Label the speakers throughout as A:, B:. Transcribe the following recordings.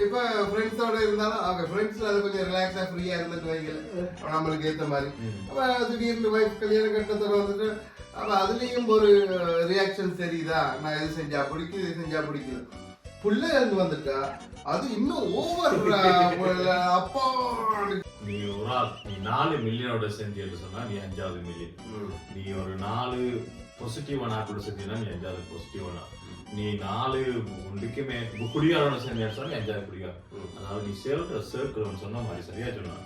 A: இப்ப ஃப்ரெண்ட்ஸோட இருந்தாலும் அவங்க ஃப்ரெண்ட்ஸ்ல அது கொஞ்சம் ரிலாக்ஸா ஃப்ரீயா இருந்துட்டு வைக்கல நம்மளுக்கு ஏத்த மாதிரி. அப்ப திடீர்னு வைஃப் கல்யாண கட்டத்தோட வந்துட்டு அப்ப அதுலயும் ஒரு ரியாக்ஷன் தெரியுதா, நான் எது செஞ்சா பிடிக்குது இது செஞ்சா பிடிக்குது. பிள்ளைங்க வந்துட்டா அது இன்னும் ஓவர். அப்போ
B: நீ ஒரு ஆள் நீ 4 மில்லியனோட செஞ்சு சொன்னா நீ 5வது மில்லியன். நீ ஒரு 4 பாசிட்டிவான ஆப்பிள் செஞ்சீங்கன்னா நீ 5வது பாசிட்டிவான. நீ 4 ஒன்றுக்குமே குடியாரோட செஞ்சா சொன்னா நீ 5வது குடியார். அதாவது நீ சேர்ற சர்க்கிள் சொன்ன மாதிரி சரியா சொன்னா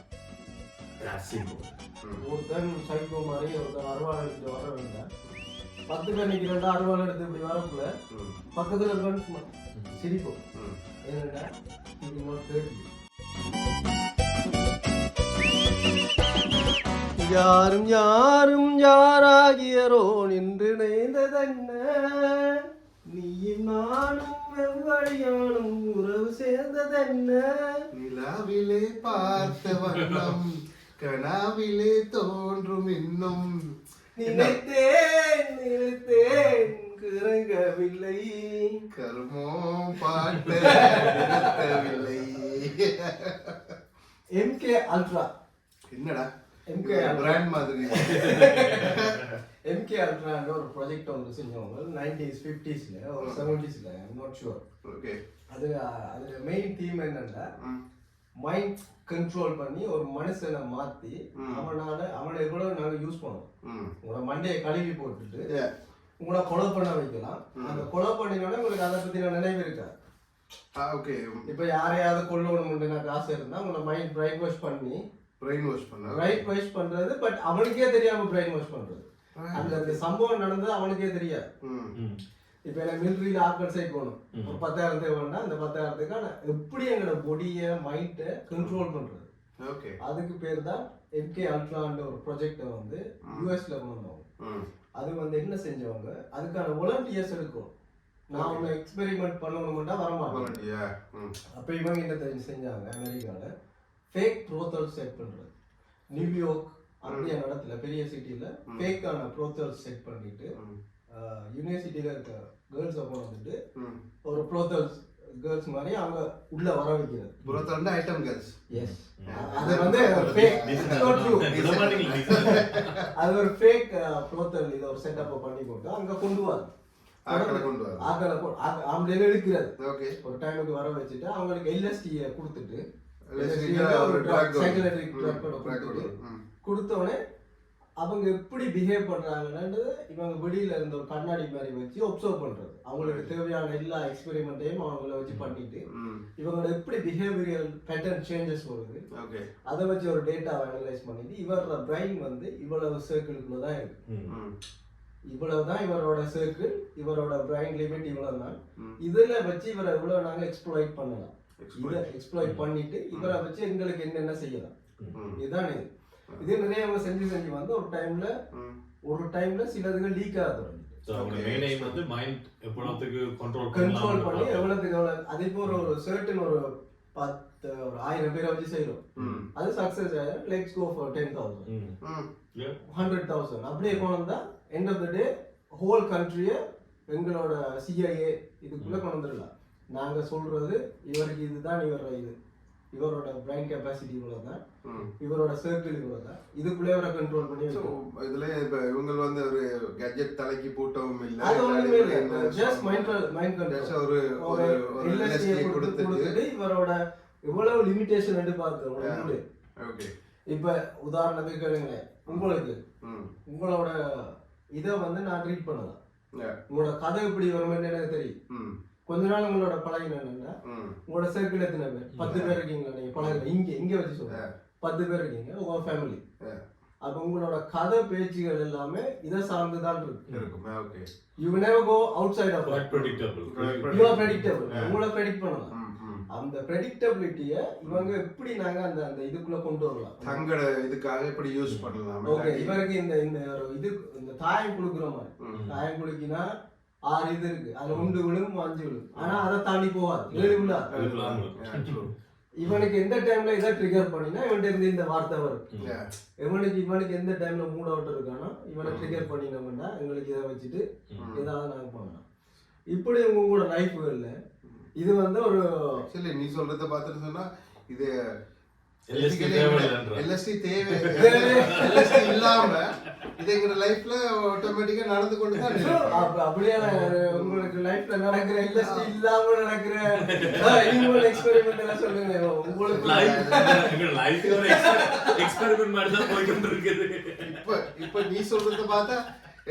C: ஒருத்தன் சைக்கோ மாதிரி ஒருத்தன் அறுவாள் எடுத்து வர வேண்டாம். 10 பேர் நிற்கிறா அறுவாள் எடுத்து இப்படி வரக்குள்ள பக்கத்துல இருக்கான்னு சிரிப்போம். என்னடா யாரும் யாரும் யாராகியரோ நின்று நேர்ந்ததென்ன, நீயும் நானும் வெவ்வழியானும் உறவு சேர்ந்ததென்ன,
A: நிலாவிலே பார்த்த வண்ணம் கனாவிலே தோன்றும் இன்னும்
C: நினைத்தேன் நினைத்தேன் கிறங்கவில்லை
A: கருமோ பாட்டு நிறுத்தவில்லை.
C: எம்கே அல்ட்ரா
A: என்னடா
C: எம்கே
A: பிராண்ட் மாதிரி.
C: எம்கே அல்ட்ரான்ற ஒரு ப்ராஜெக்ட் வந்து செஞ்சவங்க 90s 50sல ஒரு 70sல ஐம் நாட் ஷுவர்.
A: ஓகே
C: அது மெயின் தீம் என்னன்னா மைண்ட் கண்ட்ரோல் பண்ணி ஒரு மனுஷனை மாத்தி அவனை எவ்வளவு நாங்க யூஸ் பண்ணுவோம். உங்களோட மண்டையை கழுவி போட்டுட்டு உங்களை கொலை பண்ண வைக்கலாம். அந்த கொலை பண்ணினோட உங்களுக்கு அதை பத்தி நினைவு இருக்காது.
A: ஓகே
C: இப்ப யாரையாவது கொல்லணும்னு எனக்கு ஆசை இருந்தா உங்களை மைண்ட் பிரைன் வாஷ் பண்றது. பட் அவனுக்கே தெரியாம பிரைன் வாஷ் பண்றது. அந்த சம்பவம் நடந்தது அவனுக்கே தெரியாது. இப்ப எனக்கு மிலிட்டரியில ஆட்கள் சைட் போகணும், ஒரு 10,000 தேவைன்னா அந்த 10,000க்கான எப்படி எங்களோட பொடியை மைண்டை கண்ட்ரோல் பண்றது. அதுக்கு பேர் தான் எம்கே அல்ட்ரான்ற ஒரு ப்ராஜெக்டை வந்து யூஎஸ்ல பண்ணுவாங்க. அது வந்து என்ன செஞ்சவங்க அதுக்கான வாலண்டியர்ஸ் எடுக்கும். நான் ஒன்று எக்ஸ்பெரிமெண்ட் பண்ணணும்னா வரமாட்டேன். அப்ப இவங்க என்ன தெரிஞ்சு செஞ்சாங்க, அமெரிக்கால ஃபேக் ப்ரோத்தல் செட் பண்றது. நியூயார்க் அப்படியே இடத்துல பெரிய சிட்டில ஃபேக்கான ப்ரோத்தல் செட் பண்ணிட்டு யூனிவர்சிட்டியில இருக்க கேர்ள்ஸ் கொண்டு வந்துட்டு ஒரு ப்ரோத்தல்ஸ் கேர்ள்ஸ் மாதிரி அவங்க உள்ள வர வைக்கிறது.
A: ப்ரோத்தல் ஐட்டம் கேர்ள்ஸ்.
C: எஸ், அது வந்து ஃபேக், அது ஒரு ஃபேக் ப்ரோத்தல். இத ஒரு செட்டப் பண்ணி போட்டு அங்க கொண்டு வர ஆம்பளை எடுக்கிறது. ஒரு டைமுக்கு வர வச்சுட்டு அவங்களுக்கு எல்எஸ்டியை கொடுத்துட்டு கொடுத்தோடனே அவங்க எப்படி பிஹேவ் பண்றாங்கன்னு இவங்க வெளியில இருந்த ஒரு கண்ணாடி மாதிரி வச்சு ஒப்சர்வ் பண்றது. அவங்களுக்கு தேவையான எல்லா எக்ஸ்பெரிமெண்ட்டையும் அவங்கள வச்சு பண்ணிட்டு இவங்களோட எப்படி பிஹேவியரல் பேட்டர்ன் சேஞ்சஸ் வருது அதை வச்சு ஒரு டேட்டாவை அனலைஸ் பண்ணிட்டு இவரோட பிரைன் வந்து இவ்வளவு சர்க்கிளுக்குள்ளதான் இருக்கு. இவ்வளவுதான் இவரோட சர்க்கிள், இவரோட பிரைன் லிமிட் இவ்வளவுதான். இதுல வச்சு இவரை இவ்வளவு நாங்க எக்ஸ்ப்ளாய்ட் பண்ணலாம். இதை எக்ஸ்ப்ளாய்ட் பண்ணிட்டு இவரை வச்சு எங்களுக்கு என்னென்ன செய்யலாம். இதுதான் இது நிறைய அவங்க செஞ்சு வந்து ஒரு டைம்ல சிலதுகள் லீக் ஆகுது. கண்ட்ரோல் பண்ணி எவ்வளவுக்கு எவ்வளவு அதே போல ஒரு சர்டன் ஒரு 1000 பேரை வச்சு செய்யறோம். அது சக்சஸ் ஆயிடும். லெட்ஸ் கோ ஃபார் 10,000 100,000 அப்படியே போனோம்னா end of the day whole கண்ட்ரியை எங்களோட சிஐஏ இதுக்குள்ள கொண்டு வந்துடலாம். நாங்க சொல்றது இவருக்கு இதுதான் இவரோட பிரைன் கெப்பாசிட்டி இவ்வளவுதான், இவரோட சர்க்கிள் இவ்வளவுதான், இதுக்குள்ளே இவரை கண்ட்ரோல் பண்ணி
A: இதுல இப்ப இவங்க வந்து ஒரு கேட்ஜெட் தலைக்கு போட்டவும் இல்ல,
C: ஜஸ்ட் மைண்ட் கண்ட்ரோல்
A: ஒரு எல்எஸ்டி
C: கொடுத்துட்டு இவரோட எவ்வளவு லிமிடேஷன் எதிர்பார்க்கிறோம்.
A: ஓகே
C: இப்ப உதாரணத்துக்கு கேளுங்களேன், உங்களோட இதை வந்து நான் ட்ரீட் பண்ணலாம். உங்களோட கதை எப்படி வரும்னு எனக்கு தெரியும். கொஞ்ச நாள் உங்களோட பழகின என்னன்னா உங்களோட சர்க்கிள் எத்தனை பேர், 10 பேர் இருக்கீங்களா நீங்க பழகுற, இங்க வச்சு சொல்றேன் 10 பேர் இருக்கீங்க உங்க ஃபேமிலி. அப்ப உங்களோட கதை பேச்சுகள் எல்லாமே இதை சார்ந்துதான் இருக்கு. You will never go outside of that.
B: Predictable.
C: You are predictable. உங்களை ப்ரெடிக்ட் பண்ணலாம். அந்த ப்ரெடிக்டபிலிட்டியை இவங்க எப்படி நாங்க அந்த இதுக்குள்ள கொண்டு வரலாம்,
A: தங்கட இதுக்காக எப்படி யூஸ் பண்ணலாம்.
C: ஓகே, இவருக்கு இந்த இது இந்த தாயம் குடுக்குற மாதிரி, தாயம் குடுக்கினா 6 இது இருக்கு, அதுல 1 விழும் 5 விழும், ஆனா அதை தாண்டி போகாது, 7 விழாது. இவனுக்கு எந்த டைம்ல இதை ட்ரிகர் பண்ணினா இவன்கிட்ட இருந்து இந்த வார்த்தை வரும். இவனுக்கு எந்த டைம்ல மூட் அவுட் இருக்கானோ இவனை ட்ரிகர் பண்ணினோம்னா எங்களுக்கு இதை வச்சுட்டு ஏதாவது நாங்க பண்ணலாம். இப்படி உங்களோட லைஃப்கள்ல இது வந்து ஒரு
A: ஆக்சுவலி நீ சொல்றத பார்த்துட்டு சொன்னா இது
B: LSD தேவையில்லைன்ற.
A: LSD தேவை LSD இல்லாம இது எங்க லைஃப்ல ஆட்டோமேட்டிக்கா நடந்து கொண்டு தான் இருக்கு.
C: அப்படியே உங்களுக்கு லைஃப்ல நடக்கிற LSD இல்லாம நடக்கிற இனிமேல் எக்ஸ்பெரிமெண்ட் எல்லாம் சொல்லுங்க உங்களுக்கு
B: லைஃப் ஒரு எக்ஸ்பெரிமெண்ட் மாதிரி தான் போயிட்டு இருக்குது.
A: இப்ப நீ சொல்றத பார்த்தா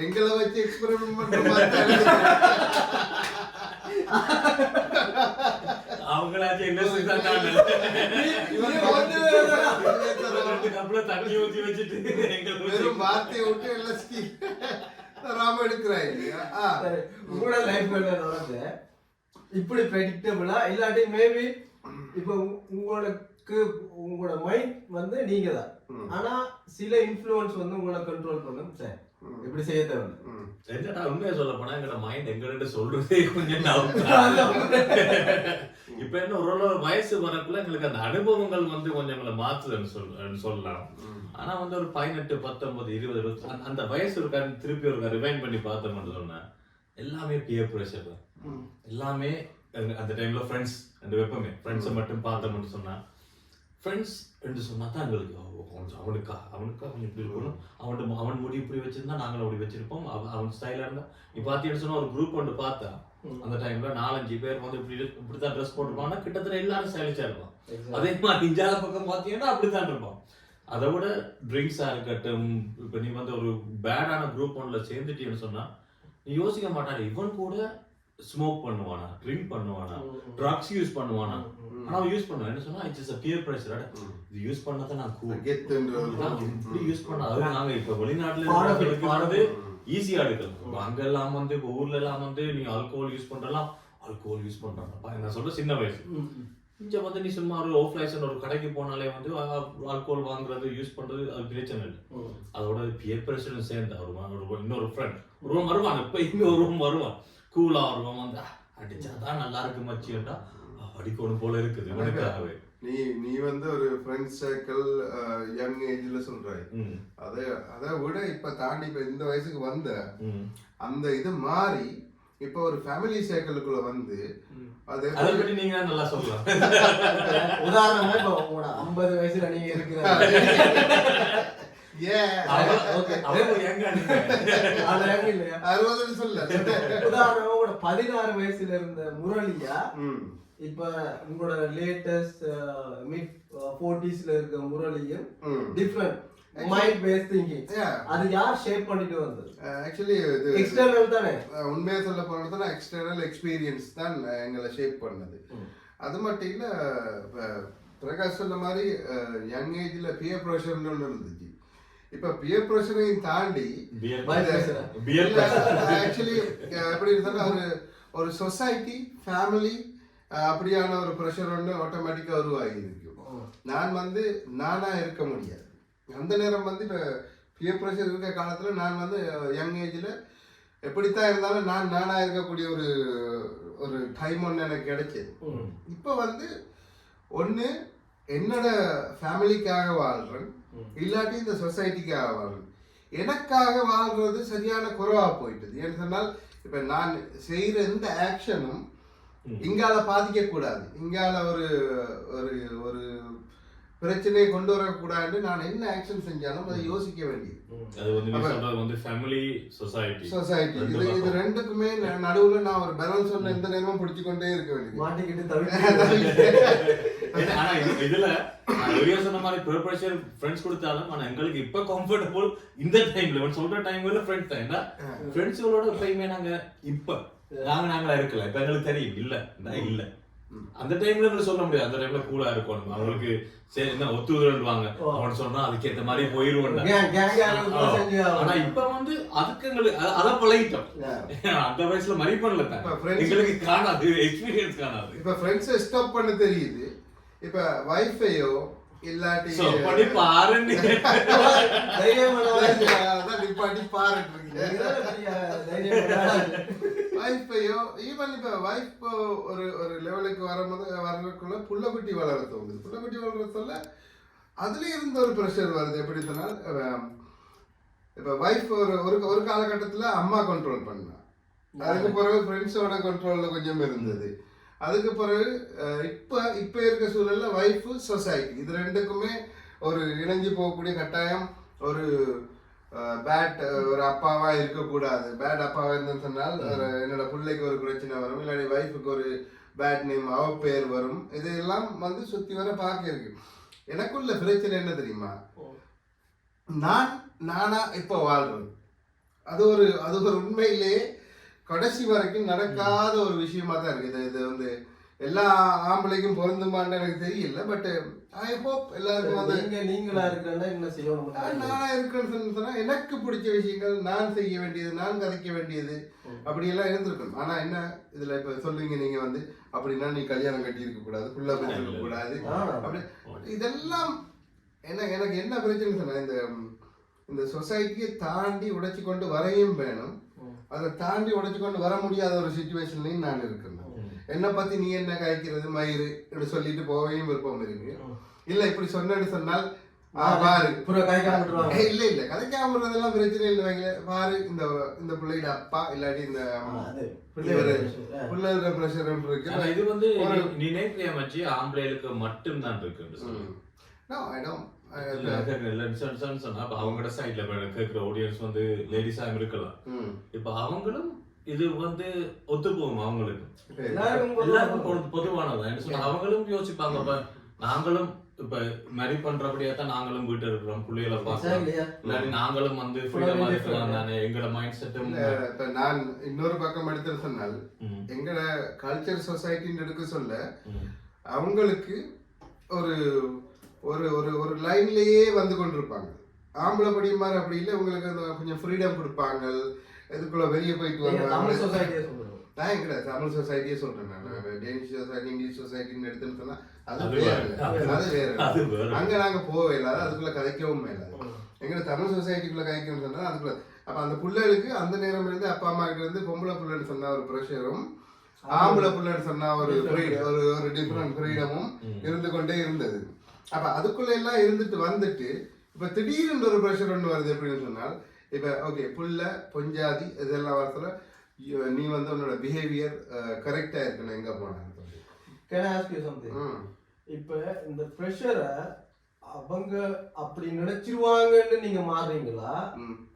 A: எங்களை வச்சு எக்ஸ்பெரிமெண்ட் பண்ற மாதிரி தான் இருக்கு.
B: அவங்களாச்சும் என்ன செஞ்சாங்க தண்ணி ஊத்தி வச்சுட்டு
A: வெறும் வார்த்தையை விட்டு LSD ராம எடுக்கிறாங்க.
C: உங்களோட லைஃப் நடந்த இப்படி ப்ரெடிக்டபிளா இல்லாட்டி மேபி இப்போ உங்களுக்கு உங்களோட மைண்ட் வந்து நீங்க தான், ஆனா சில இன்ஃப்ளூயன்ஸ் வந்து உங்களை கண்ட்ரோல் பண்ணும். சார் இப்படி செய்ய தேவையில்லை.
B: என்னடா உண்மையா சொல்ல போனா எங்களோட மைண்ட் எங்கள்கிட்ட சொல்றதே கொஞ்சம் இப்ப என்ன ஒரு வயசு வரக்குள்ள எங்களுக்கு அந்த அனுபவங்கள் வந்து கொஞ்சம் எங்களை மாத்துதுன்னு சொல்லலாம். ஆனா வந்து ஒரு 18, 19, 20 அந்த வயசு இருக்காரு திருப்பி ஒரு ரிவைண்ட் பண்ணி பார்த்தோம்னு சொன்னா எல்லாமே பியர் பிரஷர் தான். எல்லாமே அந்த டைம்ல ஃப்ரெண்ட்ஸ் அந்த வெப்பமே ஃப்ரெண்ட்ஸை மட்டும் பார்த்தோம்னு சொன்னா ஃப்ரெண்ட்ஸ் என்று சொன்னா தான் எங்களுக்கு அவனுக்கா அவன் இப்படி இருக்கணும், அவன் முடி இப்படி வச்சிருந்தா நாங்களும் அப்படி வச்சிருப்போம், அவன் ஸ்டைலா இருந்தா. நீ பாத்தீங்கன்னு சொன்னா ஒரு குரூப் ஒன்று பார்த்தா அந்த டைம்ல 4-5 பேர் வந்து இப்படித்தான் ட்ரெஸ் போட்டுருப்பாங்கன்னா கிட்டத்தட்ட எல்லாரும் ஸ்டைலிஷா இருப்பான். அதே மாதிரி இஞ்சால பக்கம் பாத்தீங்கன்னா அப்படித்தான் இருப்பான். அதை விட ட்ரிங்க்ஸா இருக்கட்டும், இப்ப நீ வந்து ஒரு பேடான குரூப் ஒன்ல சேர்ந்துட்டீன்னு சொன்னா நீ யோசிக்க மாட்டான் இவன் கூட ஸ்மோக் பண்ணுவானா, ட்ரிங்க் பண்ணுவானா, ட்ரக்ஸ் யூஸ் பண்ணுவானா. ஆனா யூஸ் பண்ணுவான் என்ன சொன்னா இட்ஸ் பியர் பிரஷர். இது யூஸ் பண்ணாதான் நான் கூல் இப்படி யூஸ் பண்ண. அதாவது நாங்க இப்ப வெளிநாட்டுல ஈஸியா எடுக்கலாம். அங்கெல்லாம் வந்து இப்ப ஊர்ல எல்லாம் வந்து நீ ஆல்கோஹால் யூஸ் பண்றாங்க. நான் சொல்ற சின்ன வயசு. இங்க வந்து நீ சும்மா ஒரு ஆஃப்லைன் ஒரு கடைக்கு போனாலே வந்து ஆல்கோஹால் வாங்குறது யூஸ் பண்றது அது பிரச்சனை இல்லை. அதோட பியர் பிரஷர் சேர்ந்து இன்னொரு ஃப்ரெண்ட் ஒருவன் வருவான், இப்ப இங்க ஒருவன் வருவான் கூலா வருவான் வந்து அடிச்சாதான் நல்லா இருக்கு மச்சிட்டா அடிக்கணும் போல இருக்குது உனக்காகவே.
A: நீ வந்து ஒரு ஃப்ரெண்ட் சர்க்கிள் யங் ஏஜ்ல சொல்றாய். அதை விட இப்ப தாண்டி இப்ப இந்த வயசுக்கு வந்த அந்த இது மாறி இப்ப ஒரு ஃபேமிலி சர்க்கிளுக்குள்ள வந்து
B: அதை பத்தி நீங்க நல்லா சொல்லலாம்.
C: உதாரணமா இப்ப உங்களோட 50 வயசுல நீங்க இருக்கிற உதாரணமா 16 வயசுல இருந்த முரளியா இப்ப உங்களோட லேட்டஸ்ட் மிட் 40ஸ்ல இருக்க முரளியும் டிஃபரண்ட் மைண்ட் பேஸ்ட் திங்கிங். அது யார் ஷேப் பண்ணிட்டு வந்தது?
A: ஆக்சுவலி இது
C: எக்ஸ்டர்னல் தானே.
A: உண்மையா சொல்ல போனதுன்னா எக்ஸ்டர்னல் எக்ஸ்பீரியன்ஸ் தான் எங்களை ஷேப் பண்ணது. அது மட்டும் இல்ல பிரகாஷ் சொன்ன மாதிரி யங் ஏஜ்ல பியர் ப்ரெஷர்னு ஒன்று இருந்துச்சு. இப்ப பியர் ப்ரெஷரையும் தாண்டி ஆக்சுவலி எப்படி இருந்தாலும் ஒரு சொசைட்டி ஃபேமிலி அப்படியான ஒரு ப்ரெஷர் ஒன்று ஆட்டோமேட்டிக்கா உருவாகி இருக்கும். நான் வந்து நானா இருக்க முடியாது. அந்த நேரம் வந்து இப்போ பியர் ப்ரெஷர் இருக்க காலத்துல நான் வந்து யங் ஏஜ்ல எப்படித்தான் இருந்தாலும் நான் நானா இருக்கக்கூடிய ஒரு டைம் ஒன்று எனக்கு கிடைச்சது. இப்போ வந்து ஒன்று என்னோட ஃபேமிலிக்காக வாழ்றேன், இல்லாட்டி இந்த சொசைட்டிக்காக வாழ்றேன். எனக்காக வாழ்றது சரியான குறைவா போயிட்டது. ஏன்னு சொன்னால் இப்ப நான் செய்யற எந்த ஆக்ஷனும் இங்கால பாதிக்க கூடாது, இங்கால ஒரு ஒரு பிரச்சனையை கொண்டு வரக்கூடாது. நான் என்ன ஆக்ஷன் செஞ்சாலும் அதை யோசிக்க வேண்டியது. சொசைட்டி இது ரெண்டுக்குமே நடுவுல நான் ஒரு பேலன்ஸ் ஒன்று எந்த நேரமும் பிடிச்சு கொண்டே இருக்க வேண்டியது.
B: இதுல வெளியே சொன்ன மாதிரி பியர் பிரஷர் ஃப்ரெண்ட்ஸ் கொடுத்தாலும் ஆனா எங்களுக்கு இப்ப கம்ஃபர்டபுள் இந்த டைம்ல சொல்ற டைம்ல ஃப்ரெண்ட்ஸ் தான். ஏன்னா ஃப்ரெண்ட்ஸுகளோட எப்பயுமே நாங்க இப்ப நாங்களா இருக்கல. இப்ப எங்களுக்கு தெரியும் இல்ல அந்த டைம்ல எங்களுக்கு சொல்ல முடியாது. அந்த டைம்ல கூலா இருக்கணும். அவங்களுக்கு சரி என்ன ஒத்துழைவாங்க அவன் சொன்னா அதுக்கேற்ற மாதிரி போயிருவோம். ஆனா இப்ப வந்து அதுக்கு எங்களுக்கு அதை பழகிட்டோம். அந்த வயசுல மறி பண்ணல எங்களுக்கு காணாது, எக்ஸ்பீரியன்ஸ் காணாது.
A: இப்ப ஃப்ரெண்ட்ஸ் ஸ்டாப் பண்ண தெரியுது. இப்ப வைஃபையோ இல்லாட்டி
B: பண்ணி பாருங்க
A: வைஃபையோ ஈவன் இப்ப வைஃப் ஒரு லெவலுக்கு வர்றதுக்குள்ள புள்ளக்குட்டி வளர தோணுது. புள்ளக்குட்டி வளர்றதுல அதுல இருந்த ஒரு ப்ரெஷர் வருது. எப்படி சொன்னால் இப்ப வைஃப் ஒரு காலகட்டத்துல அம்மா கண்ட்ரோல் பண்ணா, அதுக்கு பிறகு ஃப்ரெண்ட்ஸோட கண்ட்ரோல்ல கொஞ்சம் இருந்தது. அதுக்கு பிறகு இப்போ இருக்க சூழல்ல வைஃபு சொசைட்டி இது ரெண்டுக்குமே ஒரு இணைஞ்சு போகக்கூடிய கட்டாயம் ஒரு பேட் ஒரு அப்பாவா இருக்கக்கூடாது. பேட் அப்பாவா இருந்தேன்னு சொன்னால் என்னோட பிள்ளைக்கு ஒரு பிரச்சனை வரும், இல்லாட்டி வைஃபுக்கு ஒரு பேட் நேம் அவ பேர் வரும். இதெல்லாம் வந்து சுத்தி வர பார்க்க இருக்கு. எனக்குள்ள பிரச்சனை என்ன தெரியுமா, நானா இப்போ வாழ்றது அது ஒரு உண்மையிலேயே கடைசி வரைக்கும் நடக்காத ஒரு விஷயமா தான் இருக்கு. இது வந்து எல்லா ஆம்பளைக்கும் பொருந்துமான்னு எனக்கு தெரியல. பட் ஐ ஹோப் எல்லாருக்கும் வந்து
C: நீங்களா இருக்கிறதா என்ன செய்யணும்,
A: நானா இருக்கிறேன்னு சொன்னா எனக்கு பிடிச்ச விஷயங்கள் நான் செய்ய வேண்டியது, நான் கதைக்க வேண்டியது அப்படியெல்லாம் இருந்திருக்கணும். ஆனா என்ன இதுல இப்ப சொல்லுவீங்க நீங்க வந்து அப்படின்னா நீ கல்யாணம் கட்டி இருக்க கூடாது, புள்ள பெற்றிருக்க கூடாது அப்படி இதெல்லாம் எனக்கு என்ன பிரச்சனை சொன்னா, இந்த சொசைட்டியை தாண்டி உடைச்சு கொண்டு வரையும் வேணும். அதை தாண்டி உடைச்சு கொண்டு வர முடியாத ஒரு சிச்சுவேஷன்லையும் நான் இருக்கேன். என்னை பத்தி நீ என்ன காய்க்கிறது மயிறு இப்படி சொல்லிட்டு போவையும் விருப்பம் இருக்கு. இல்ல இப்படி சொன்னு சொன்னால் பாரு இல்ல கதைக்காம விடுறதெல்லாம் பிரச்சனை இல்லை. பாரு இந்த பிள்ளையோட அப்பா இல்லாட்டி இந்த பிள்ளையோட பிரஷர் இருக்கு.
B: இது வந்து நினைக்கிற மச்சி ஆம்பளைகளுக்கு மட்டும் தான் இருக்கு. அவங்களோட சைட்ல கேட்கிற ஆடியன்ஸ் வந்து லேடிஸாக இருக்கலாம். இப்ப அவங்களும் இது வந்து ஒத்து போகும், அவங்களுக்கு எல்லாருக்கும் பொதுவானதான் என்ன சொன்னா அவங்களும் யோசிப்பாங்க. நாங்களும் இப்ப மேரி பண்றபடியா தான் நாங்களும் வீட்டு இருக்கிறோம், பிள்ளைகளை பார்க்கலாம், இல்லாட்டி நாங்களும் வந்து ஃப்ரீடமா இருக்கலாம் தானே. எங்களோட மைண்ட் செட்டும்
A: இப்ப நான் இன்னொரு பக்கம் எடுத்து சொன்னால் எங்களோட கல்ச்சர் சொசைட்டின்னு எடுக்க சொல்ல அவங்களுக்கு ஒரு ஒரு ஒரு ஒரு லைன்லயே வந்து கொண்டிருப்பாங்க. ஆம்பளை படியும் மாதிரி அப்படி இல்லை, உங்களுக்கு கொஞ்சம் ஃப்ரீடம் கொடுப்பாங்க, இதுக்குள்ள வெளியே போயிட்டு வருவாங்க. நான் எங்கடா தமிழ் சொசைட்டியே சொல்றேன். நான் டேனிஷ் சொசைட்டி இங்கிலீஷ் சொசைட்டின்னு எடுத்துன்னு சொன்னா அது வேற. அங்க நாங்க போகவே இல்லாத அதுக்குள்ள கதைக்கவும் இல்லாது. எங்க தமிழ் சொசைட்டிக்குள்ள கதைக்கணும்னு சொன்னா அதுக்குள்ள அப்ப அந்த பிள்ளைகளுக்கு அந்த நேரம் இருந்து அப்பா அம்மா கிட்ட இருந்து பொம்பளை பிள்ளைன்னு சொன்னா ஒரு ப்ரெஷரும், ஆம்பளை பிள்ளைன்னு சொன்னா ஒரு ஒரு டிஃபரெண்ட் ஃப்ரீடமும் இருந்து கொண்டே இருந்தது. அப்ப அதுக்குள்ள எல்லாம் இருந்துட்டு வந்துட்டு இப்ப திடீர்னு ஒரு ப்ரெஷர் ஒன்று வருது. எப்படின்னு சொன்னால் இப்ப ஓகே புள்ள பொஞ்சாதி இதெல்லாம் வரத்துல நீ வந்து உன்னோட பிஹேவியர் கரெக்டா இருக்கணும் எங்க போனாங்க.
C: இப்ப இந்த ப்ரெஷரை அவங்க அப்படி நினைச்சிருவாங்கன்னு நீங்க மாறுறீங்களா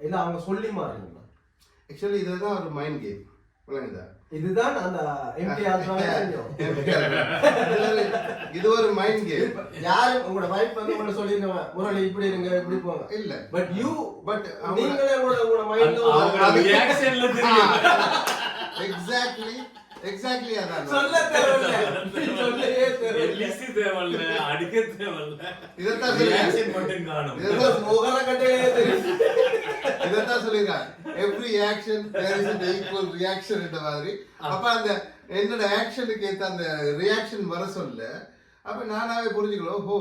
C: இல்ல அவங்க சொல்லி மாறுறீங்களா?
A: ஆக்சுவலி இதுதான் ஒரு மைண்ட் கேம்.
C: இதுதான் அந்த
A: இது ஒரு மைண்ட் கேம்.
C: யாரு உங்களோட வைஃப் வந்து உங்களை சொல்லிருக்காங்க முரளி இப்படி இருங்க இப்படி போங்க
A: இல்ல,
C: பட் நீங்களே உங்களோட மைண்ட்ல
B: ரியாக்ஷன்ல தெரியும்.
A: எக்ஸாக்ட்லி அதான்
C: சொல்ல தேவையில்லை,
B: எல்லிசி தேவையில்ல, அடிக்க தேவையில்ல,
A: இதத்தான்
B: ரியாக்ஷன் மட்டும் காணும்.
C: முகர கட்டையிலே தெரியும்.
A: இதத்தான் சொல்லிருக்காங்க every action there is an equal reaction என்ற மாதிரி. அப்ப அந்த என்னோட ஆக்ஷனுக்கு ஏற்ற அந்த ரியாக்ஷன் வர சொல்ல அப்ப நானாவே புரிஞ்சுக்கலாம், ஓஹோ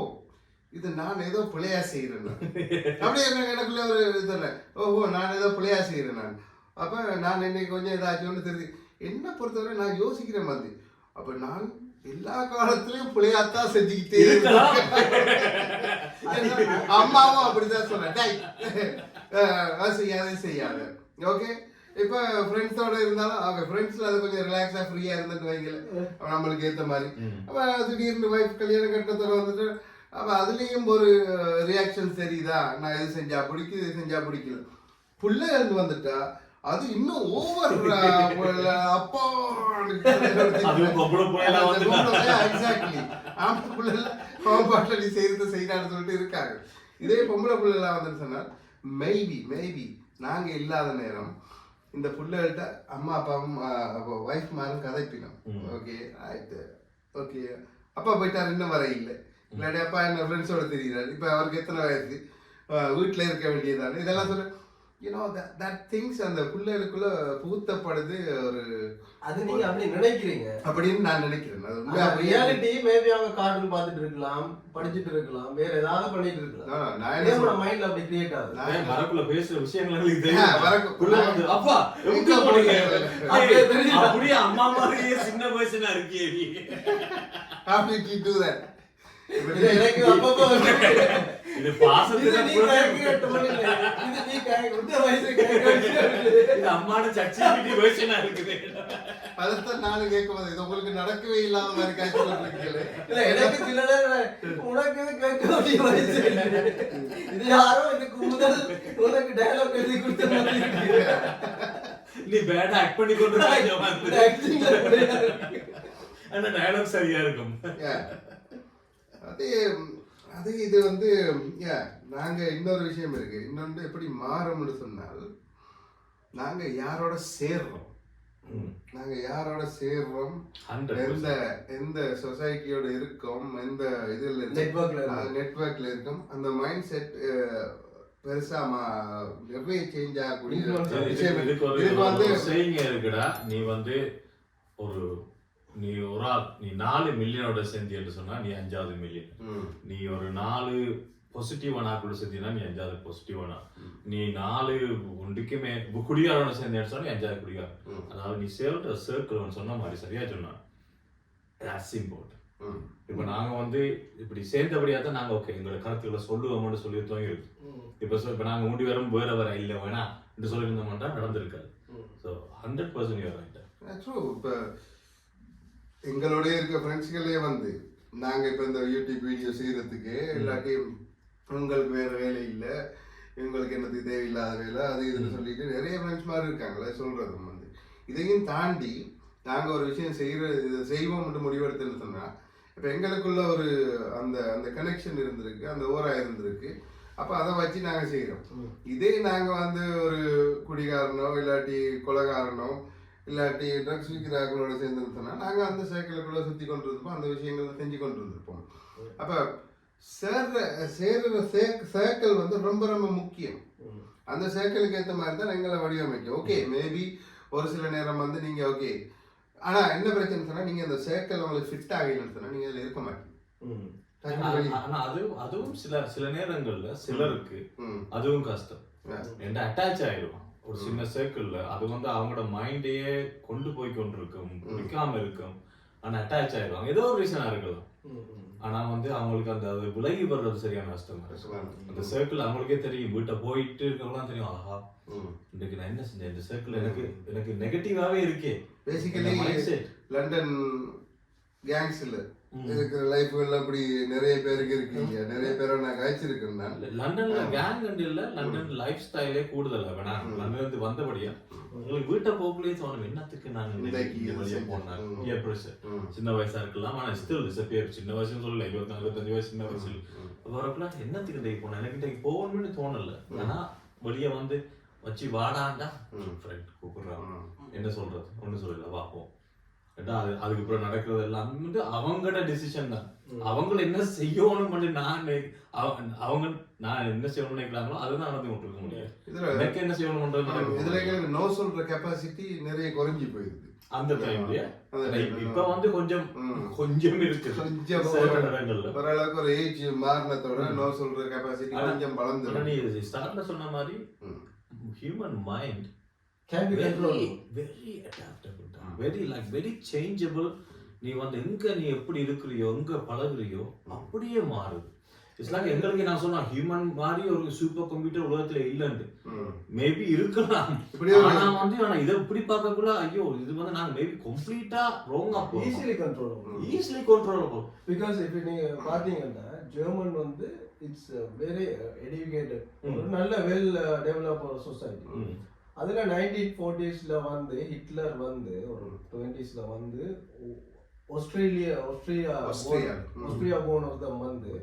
A: இது நான் ஏதோ பிள்ளையா செய்யறேன் அப்படியே எனக்குள்ள ஒரு இது இல்லை, ஓஹோ நான் ஏதோ பிள்ளையா செய்யறேன் நான். அப்ப நான் இன்னைக்கு கொஞ்சம் ஏதாச்சும் தெரிஞ்சு என்ன பொறுத்தவரை நான் யோசிக்கிற மாதிரி அப்ப நான் எல்லா காலத்திலயும் பிள்ளையாத்தான் செஞ்சுக்கிட்டே அம்மாவும் அப்படிதான் சொன்னேன், செய்யாத ஓகே. இப்ப ஃப்ரெண்ட்ஸோட இருந்தாலும் அவங்க ஃப்ரெண்ட்ஸ்ல அது கொஞ்சம் ரிலாக்ஸா ஃப்ரீயா இருந்துட்டு வைக்கல நம்மளுக்கு ஏத்த மாதிரி. அப்ப திடீர்னு வைஃப் கல்யாணம் கட்டத்தோட வந்துட்டு அப்ப அதுலயும் ஒரு ரியாக்ஷன் தெரியுதா, நான் இது செஞ்சா பிடிக்குது இது செஞ்சா பிடிக்கல. புள்ள இருந்து வந்துட்டா அது இன்னும் ஓவர் அப்பா எக்ஸாக்ட்லி ஆம்பளை பிள்ளை பாட்டடி செய்யறது செய்யறான்னு சொல்லிட்டு இருக்காங்க. இதே பொம்பளை பிள்ளைலாம் வந்துட்டு சொன்னால் மேபி நாங்க இல்லாத நேரம் இந்த பிள்ளைகள்கிட்ட அம்மா அப்பாவும் ஒய்ஃப் மாரும் கதைப்பினோம். ஓகே ஆயிட்டு ஓகே அப்பா போயிட்டார் இன்னும் வர இல்லை, இல்லாட்டி அப்பா என்ன ஃப்ரெண்ட்ஸோட தெரியுறாரு, இப்போ அவருக்கு எத்தனை வயசு, வீட்டில் இருக்க வேண்டியதானே இதெல்லாம் சொல்ல that things அந்த பிள்ளைகளுக்குள்ள புகுத்தப்படுது. ஒரு
C: அது நீங்க அப்படி நினைக்கிறீங்க
A: அப்படின்னு நான் நினைக்கிறேன். அது
C: ரியாலிட்டி மேபி அவங்க கார்ட்டூன் பார்த்துட்டு இருக்கலாம், படிச்சிட்டு இருக்கலாம், வேற ஏதாவது பண்ணிட்டு இருக்கலாம். என்னோட மைண்ட்ல அப்படி கிரியேட் ஆகுது.
B: நான் வரக்குள்ள பேசுற விஷயங்கள் தெரியும். அப்பா அப்படியே அம்மா மாதிரியே சின்ன வயசுல இருக்கே
A: அப்படி do that.
C: எனக்கு அப்பப்போ
B: இது பாசத்துல
C: நீ கேட்க இல்ல இது நீ கேட்க இந்த வயசு கேட்க
B: இது அம்மாட சச்சி வெர்ஷனா இருக்குது.
A: அதைத்தான் நானும் கேட்கும்போது இது உங்களுக்கு நடக்கவே இல்லாத மாதிரி காய்ச்சி கொண்டிருக்கீங்களே.
C: இல்ல எனக்கு சில நேரம் உனக்கு இது கேட்க வேண்டிய வயசு இது யாரோ இதுக்கு முதல் உனக்கு டயலாக் எழுதி கொடுத்த மாதிரி இருக்கு.
B: நீ பேட் ஆக்ட் பண்ணி கொண்டு அந்த டயலாக் சரியா இருக்கும்.
A: அதே அது இது வந்து நாங்க இன்னொரு விஷயம் இருக்கு. இன்னொன்று எப்படி மாறும்னு சொன்னால் நாங்க யாரோட சேர்றோம், நாங்க யாரோட சேர்றோம், எந்த எந்த சொசைட்டியோட இருக்கோம், எந்த இதுல நெட்வொர்க்ல இருக்கும், அந்த மைண்ட் செட் பெருசா நிறைய சேஞ்ச் ஆகக்கூடிய விஷயம்.
B: இதுக்கு வந்து செய்யுங்க இருக்குடா. நீ வந்து நீ ஒரு ஆள் நீ 4 மில்லியனோட சேர்ந்து என்று சொன்னா நீ 5வது மில்லியன். நீ ஒரு 4 பாசிட்டிவான ஆக்களோட சேர்ந்தீங்கன்னா நீ 5வது பாசிட்டிவானா. நீ 4 ஒன்றுக்குமே குடியாரோட சேர்ந்து சொன்னா 5வது குடியார். அதாவது நீ சேர்ற சர்க்கிள் சொன்ன மாதிரி சரியா சொன்னான். That's important. இப்ப நாங்க வந்து இப்படி சேர்ந்தபடியா தான் நாங்க ஓகே எங்களோட கருத்துக்களை சொல்லுவோம்னு சொல்லியிருந்தோம் இருக்கு. இப்ப நாங்க முடி வரும் வேற இல்ல வேணா என்று சொல்லியிருந்த மாட்டா நடந்திருக்காது. So 100% you are right.
A: True. இப்போ எங்களோட இருக்க ஃப்ரெண்ட்ஸ்களே வந்து நாங்க இப்போ இந்த யூடியூப் வீடியோ செய்யறதுக்கு இல்லாட்டி உங்களுக்கு வேற வேலை இல்லை, எங்களுக்கு என்னது தேவையில்லாத வேலை அது இதுன்னு சொல்லிட்டு நிறைய ஃப்ரெண்ட்ஸ் மாதிரி இருக்காங்களே சொல்றதும் வந்து இதையும் தாண்டி நாங்க ஒரு விஷயம் செய்வோம் மட்டும் முடிவெடுத்துன்னு சொன்னா இப்போ எங்களுக்குள்ள ஒரு அந்த அந்த கனெக்ஷன் இருந்திருக்கு, அந்த ஓரா இருந்திருக்கு. அப்போ அதை வச்சு நாங்கள் செய்கிறோம். இதே நாங்கள் வந்து ஒரு குடிகாரனோ இல்லாட்டி கொலைகாரனோ இல்லாட்டி ட்ரக்ஸ் விற்கிறார்களோட சேர்ந்துன்னு சொன்னால் நாங்கள் அந்த சைக்கிளுக்குள்ளே சுற்றி கொண்டு இருப்போம், அந்த விஷயங்களை செஞ்சு கொண்டு இருந்திருப்போம். அப்போ சேர்ற சைக்கிள் வந்து ரொம்ப ரொம்ப முக்கியம். அந்த சைக்கிளுக்கு ஏற்ற மாதிரி தான் எங்களை வடிவமைக்கும். ஓகே மேபி ஒரு சில நேரம் வந்து நீங்கள் ஓகே, ஆனால் என்ன பிரச்சனை சொன்னால் நீங்கள் அந்த சைக்கிள் உங்களுக்கு ஃபிட் ஆகலைன்னு சொன்னால் நீங்கள் அதில் இருக்க மாட்டீங்க.
B: ஆனா அதுவும் சில நேரங்கள்ல சிலருக்கு அதுவும் கஷ்டம். என்ன அட்டாச் ஆயிடும் ஒரு சின்ன சர்க்கிள்ல. அது வந்து அவங்களோட மைண்டையே கொண்டு போய் கொண்டிருக்கும், பிடிக்காம இருக்கும். ஆனா அட்டாச் ஆயிடுவாங்க, ஏதோ ஒரு ரீசனா இருக்கலாம். ஆனா வந்து அவங்களுக்கு அந்த அது விலகி வர்றது சரியான கஷ்டமா இருக்கும். அந்த சர்க்கிள் அவங்களுக்கே தெரியும், வீட்டை போயிட்டு இருக்கவங்களாம் தெரியும், ஆஹா இன்னைக்கு நான் என்ன செஞ்சேன், இந்த சர்க்கிள் எனக்கு நெகட்டிவாவே இருக்கே.
A: பேசிக்கலி லண்டன் கேங்ஸ்ல இருக்கிற லைஃப்ல அப்படி நிறைய பேருக்கு இருக்கீங்க, நிறைய பேரை நான் காய்ச்சிருக்கேன்.
B: லண்டன்ல கேங் இல்ல, லண்டன் லைஃப் ஸ்டைலே கூடுதல். வேணா லண்டன் இருந்து வந்தபடியா உங்களுக்கு வீட்டை போக்குள்ளேயே தோணும், என்னத்துக்கு நான் வழியா போனேன். சின்ன வயசா இருக்கலாம், ஆனா ஸ்டில் சின்ன வயசுன்னு சொல்லல, 24-25 வயசு சின்ன வயசு வரக்குள்ள என்னத்துக்கு இன்றைக்கு போனேன், எனக்கு இன்றைக்கு போகணும்னு தோணல. ஆனா வெளியே வந்து வச்சு வாடாண்டா ஃப்ரெண்ட் கூப்பிடுறாங்க, என்ன சொல்றது ஒண்ணு சொல்லல, வாப்போம். அதுக்கப்புறம் நடக்கிறது எல்லாம் வந்து அவங்களோட டிசிஷன் தான். அவங்க என்ன செய்யணும் நான் என்ன செய்யணும்னு நினைக்கிறாங்களோ அதுதான் நடந்து கொண்டிருக்க முடியாது. எனக்கு என்ன செய்யணும்
A: இதுல நோ சொல்ற கெப்பாசிட்டி நிறைய குறைஞ்சி போயிருக்கு
B: அந்த டைம்ல. இப்ப வந்து கொஞ்சம் இருக்கு, கொஞ்சம்
A: ஓரளவுக்கு ஒரு ஏஜ் மாறினத்தோட நோ சொல்ற கெப்பாசிட்டி கொஞ்சம் வளர்ந்து.
B: நீ ஸ்டார்ட்ல சொன்ன மாதிரி human mind
C: can be controlled,
B: very adaptable, very changeable. நீ வந்து எங்க நீ எப்படி இருக்கிறியோ எங்க பழகுறியோ அப்படியே மாறுது. இட்ஸ் லைக் எங்களுக்கு நான் சொன்னா ஹியூமன் மாதிரி ஒரு சூப்பர் கம்ப்யூட்டர் உலகத்துல இல்லைன்னு மேபி இருக்கலாம். ஆனா இதை இப்படி பார்க்கக்குள்ள ஐயோ இது வந்து நாங்க மேபி கம்ப்ளீட்டா ராங்கா
C: ஈஸிலி கண்ட்ரோலபிள். பிகாஸ் இப்போ நீங்க பாத்தீங்கன்னா ஜெர்மன் வந்து இட்ஸ் வெரி எஜுகேட்டட், ஒரு நல்ல வெல் டெவலப்ட் ஒரு சொசைட்டி. அதுல 1940s வந்து ஹிட்லர் வந்து ஒரு 20s வந்து ஆஸ்திரேலியா போன ஒருத்தன் வந்து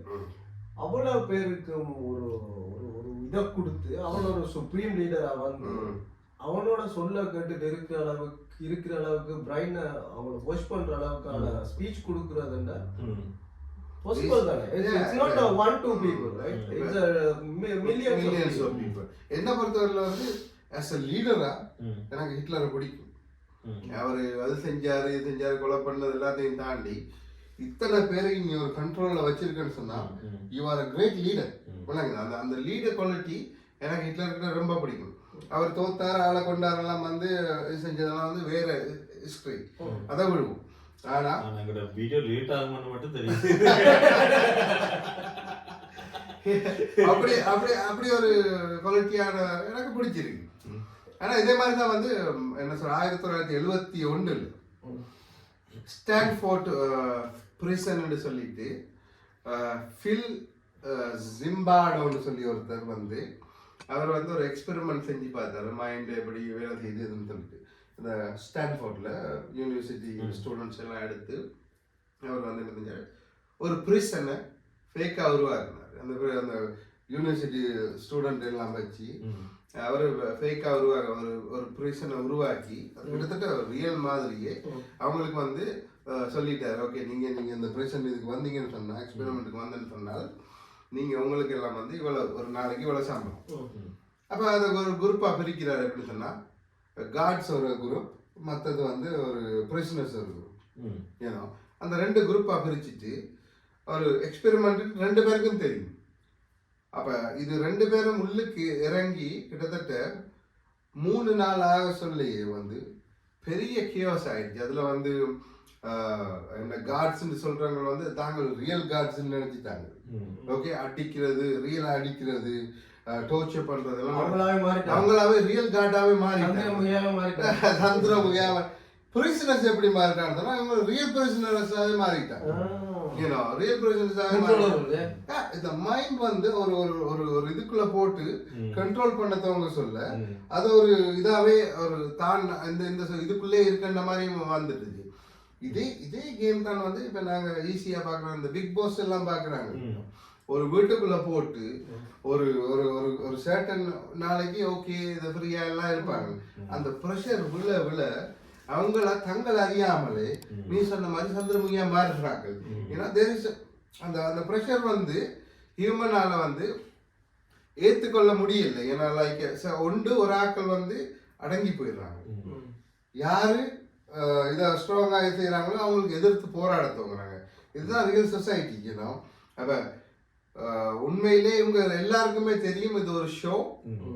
C: அவ்வளவு பேருக்கு ஒரு ஒரு இதை கொடுத்து அவன் ஒரு சுப்ரீம் லீடரா வந்து அவனோட சொல்ல கேட்டுட்டு இருக்கிற அளவுக்கு பிரைனை அவங்கள வாஷ் பண்ற அளவுக்கான ஸ்பீச் கொடுக்கறதுன்னா possible தானே. It's not a 1-2 people, right? It's a millions of people.
A: என்ன பொறுத்தவரையில வந்து as a leader-ஆ எனக்கு ஹிட்லரை பிடிக்கும். அவரு அது செஞ்சாரு இது செஞ்சாரு கொலை பண்ணது எல்லாத்தையும் தாண்டி இத்தனை பேரையும் நீ ஒரு கண்ட்ரோல்ல வச்சிருக்கேன்னு சொன்னா you are a great leader. அந்த லீடர் குவாலிட்டி எனக்கு ஹிட்லருக்கு ரொம்ப பிடிக்கும். அவர் தோத்தார் ஆளை கொண்டாரெல்லாம் வந்து செஞ்சதெல்லாம் வந்து வேற ஹிஸ்டரி, அதை விடுவோம். ஆனா
B: வீடியோ லேட் ஆகும்னு மட்டும் தெரியும்.
A: அப்படி அப்படி அப்படி ஒரு குவாலிட்டியான எனக்கு பிடிச்சிருக்கு. ஆனா இதே மாதிரி தான் வந்து என்ன சொல்ற 1971 ஸ்டான்ஃபோர்ட் பிரிசன் சொல்லிட்டு ஃபில் ஜிம்பார்டோன்னு சொல்லி ஒருத்தர் வந்து அவர் வந்து ஒரு எக்ஸ்பெரிமெண்ட் செஞ்சு பார்த்தாரு, மைண்ட் எப்படி வேலை செய்யுதுன்னு சொல்லிட்டு. இந்த ஸ்டான்ஃபோர்ட்ல யூனிவர்சிட்டி ஸ்டூடெண்ட்ஸ் எல்லாம் எடுத்து அவர் வந்து என்ன செஞ்சாரு, ஒரு பிரிசனை ஃபேக்காக உருவாக்குனார். அந்த யூனிவர்சிட்டி ஸ்டூடெண்ட் எல்லாம் வச்சு அவர் ஃபேக்காக ஒரு பிரிசனை உருவாக்கி கிட்டத்தட்ட ரியல் மாதிரியே அவங்களுக்கு வந்து சொல்லிட்டாரு, ஓகே நீங்கள் இந்த பிரிசன் இதுக்கு வந்தீங்கன்னு சொன்னால், எக்ஸ்பெரிமெண்ட்டுக்கு வந்தேன்னு சொன்னால் நீங்கள் உங்களுக்கு எல்லாம் வந்து இவ்வளோ ஒரு நாளைக்கு இவ்வளோ சம்பளம். அப்போ அதை ஒரு குரூப்பாக பிரிக்கிறார். எப்படி சொன்னால் காட்ஸ் ஒரு குரூப், மற்றது வந்து ஒரு பிரிசனர்ஸ் ஒரு குரூப். ஏன்னா அந்த 2 குரூப்பாக பிரிச்சுட்டு ஒரு எக்ஸ்பெரிமெண்ட் 2 பேருக்கும் தெரியும். அப்போ இது 2 பேரும் உள்ளுக்கு இறங்கி கிட்டத்தட்ட 3 நாள் ஆக சொல்லியே வந்து பெரிய கியோஸ் ஆயிடுச்சு. அதில் வந்து என்ன காட்ஸ்ன்னு சொல்கிறவங்க வந்து தாங்கள் ரியல் காட்ஸ்ன்னு நினச்சிட்டாங்க. ஓகே, அடிக்கிறது, ரியலாக அடிக்கிறது, டோர்ச்சர் பண்றதெல்லாம் அவங்களாவே ரியல் காட்டாவே மாறிட்டாங்க. தந்திரமுகையாவே பிரிசனர்ஸ் எப்படி மாறிட்டாங்கன்னா அவங்க ரியல் பிரிசனர்ஸாவே மாறிட்டாங்க. ரியல் பிரிசனர்ஸாவே மாறிட்டாங்க. இந்த மைண்ட் வந்து ஒரு ஒரு ஒரு இதுக்குள்ள போட்டு கண்ட்ரோல் பண்ணத்தவங்க சொல்ல அது ஒரு இதாவே ஒரு தான் இந்த இதுக்குள்ளே இருக்கின்ற மாதிரி வந்துடுது. இதே கேம் தான் வந்து இப்ப நாங்க ஈஸியா பாக்குறோம். இந்த பிக் பாஸ் எல்லாம் பாக்குறாங்க. ஒரு வீட்டுக்குள்ள போட்டு ஒரு ஒரு ஒரு சர்டன் நாளைக்கு ஓகே இது ஃப்ரீயா எல்லாம் இருப்பாங்க. அந்த ப்ரெஷர் விழ அவங்கள தங்கள் அறியாமலே நீ சொன்ன மாதிரி சந்திரமுகியா மாறுறாங்க. ஏன்னா அந்த அந்த ப்ரெஷர் வந்து ஹியூமனால வந்து ஏற்றுக்கொள்ள முடியல. ஏன்னா லைக் ஒரு ஆக்கள் வந்து அடங்கி போயிடுறாங்க. யாரு இதை ஸ்ட்ராங்காக செய்கிறாங்களோ அவங்களுக்கு எதிர்த்து போராட தோங்குறாங்க. இதுதான் ரியல் சொசைட்டி. ஏன்னா அப்போ உண்மையிலே இவங்க எல்லாருக்குமே தெரியும் இது ஒரு ஷோ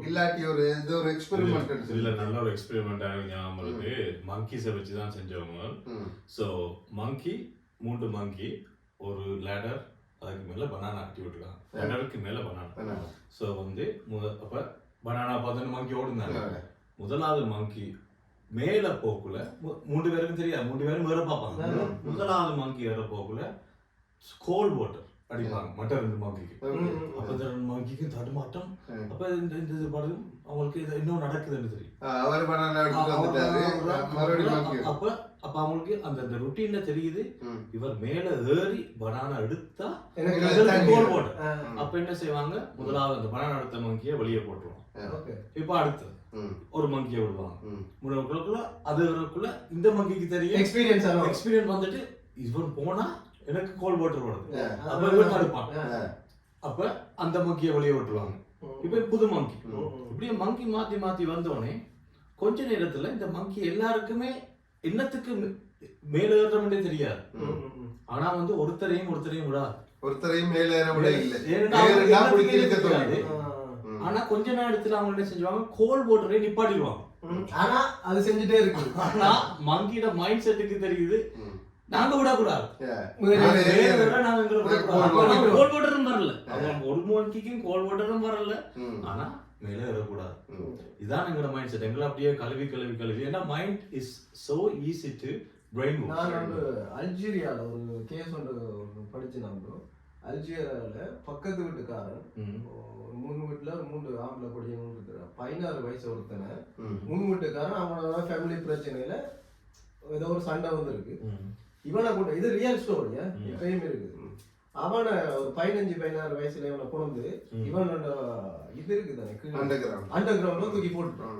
A: இல்லாட்டி இது ஒரு எக்ஸ்பெரிமெண்ட்.
B: இல்ல நல்ல ஒரு எக்ஸ்பெரிமெண்ட் ஞாபகம் மங்கீஸை வச்சு தான் செஞ்சவங்க. ஸோ மங்கி 3 மங்கி ஒரு லேடர், அதுக்கு மேல பனானா ஆட்டி விட்டுருக்காங்க. லேடருக்கு மேல பனானா. ஸோ வந்து அப்ப பனானா பார்த்து மங்கி ஓடுனாங்க. முதலாவது மங்கி மேல போக்குல 3 பேருக்கும் தெரியாது, 3 பேரும் வேற பார்ப்பாங்க. முதலாவது மங்கி வேற போக்குல கோல்ட் வாட்டர் அடிப்பாங்க மற்ற 2 மங்கிக்கு. அப்ப இந்த 2 மங்கிக்கும் தடுமாட்டம். அப்ப இந்த இது படம் அவங்களுக்கு இது இன்னும் நடக்குதுன்னு தெரியும். அப்ப அவங்களுக்கு அந்த ருட்டீன்ல தெரியுது இவர் மேல ஏறி பனானா எடுத்தா கோல் போட்டு. அப்ப என்ன செய்வாங்க, முதலாவது அந்த பனானா எடுத்த மங்கியை வெளியே போட்டுருவாங்க. இப்ப அடுத்து ஒரு மங்கியை விடுவாங்க. முன்னோர்களுக்குள்ள அதுக்குள்ள இந்த மங்கிக்கு தெரியும் எக்ஸ்பீரியன்ஸ் வந்துட்டு இவன் போனா எனக்கு கோல் வாட்டர் வருது. அப்ப இவன் தடுப்பான். அப்ப அந்த மங்கியை வெளியே விட்டுருவாங்க. இப்ப புது மங்கி இப்படியே மங்கி மாத்தி மாத்தி வந்தோடனே கொஞ்ச நேரத்துல இந்த மங்கி எல்லாருக்குமே என்னத்துக்கு மேல ஏறமே தெரியாது. ஆனா வந்து ஒருத்தரையும் விடாது. ஒருத்தரையும் மேல ஏற விட இல்லை. ஆனா கொஞ்ச நேரத்துல அவங்க என்ன செஞ்சுவாங்க, கோல் வாட்டரை நிப்பாட்டிடுவாங்க.
C: ஆனா அது செஞ்சுட்டே இருக்கு.
B: ஆனா மங்கியோட மைண்ட் செட்டுக்கு தெரியுது நாங்க விடக்கூடாது. கோல் வாட்டரும் வரல, ஒரு மங்கிக்கும் கோல் வாட்டரும் வரல, ஆனா மேல ஏறக்கூடாது. இதான் எங்களோட மைண்ட் செட். எங்களை அப்படியே கழுவி ஏன்னா mind is so easy to brain wash.
C: நான் அல்ஜீரியால ஒரு கேஸ் ஒன்று படிச்சேன். அல்ஜீரியால பக்கத்து வீட்டுக்காரன் 3 வீட்டுல 3 ஆம்பளை பொடியும் 16 வயசு ஒருத்தனை 3 வீட்டுக்காரன் அவனோட ஃபேமிலி பிரச்சனையில ஏதோ ஒரு சண்டை வந்துருக்கு. இவனை கொண்டு, இது ரியல் ஸ்டோரியா எப்பயும் இருக்குது. அவனை ஒரு 15-16 வயசுல இவனை கொண்டு இவனோட இது இருக்குதானே அண்டர் கிரவுண்ட்ல தூக்கி போட்டுட்டான்.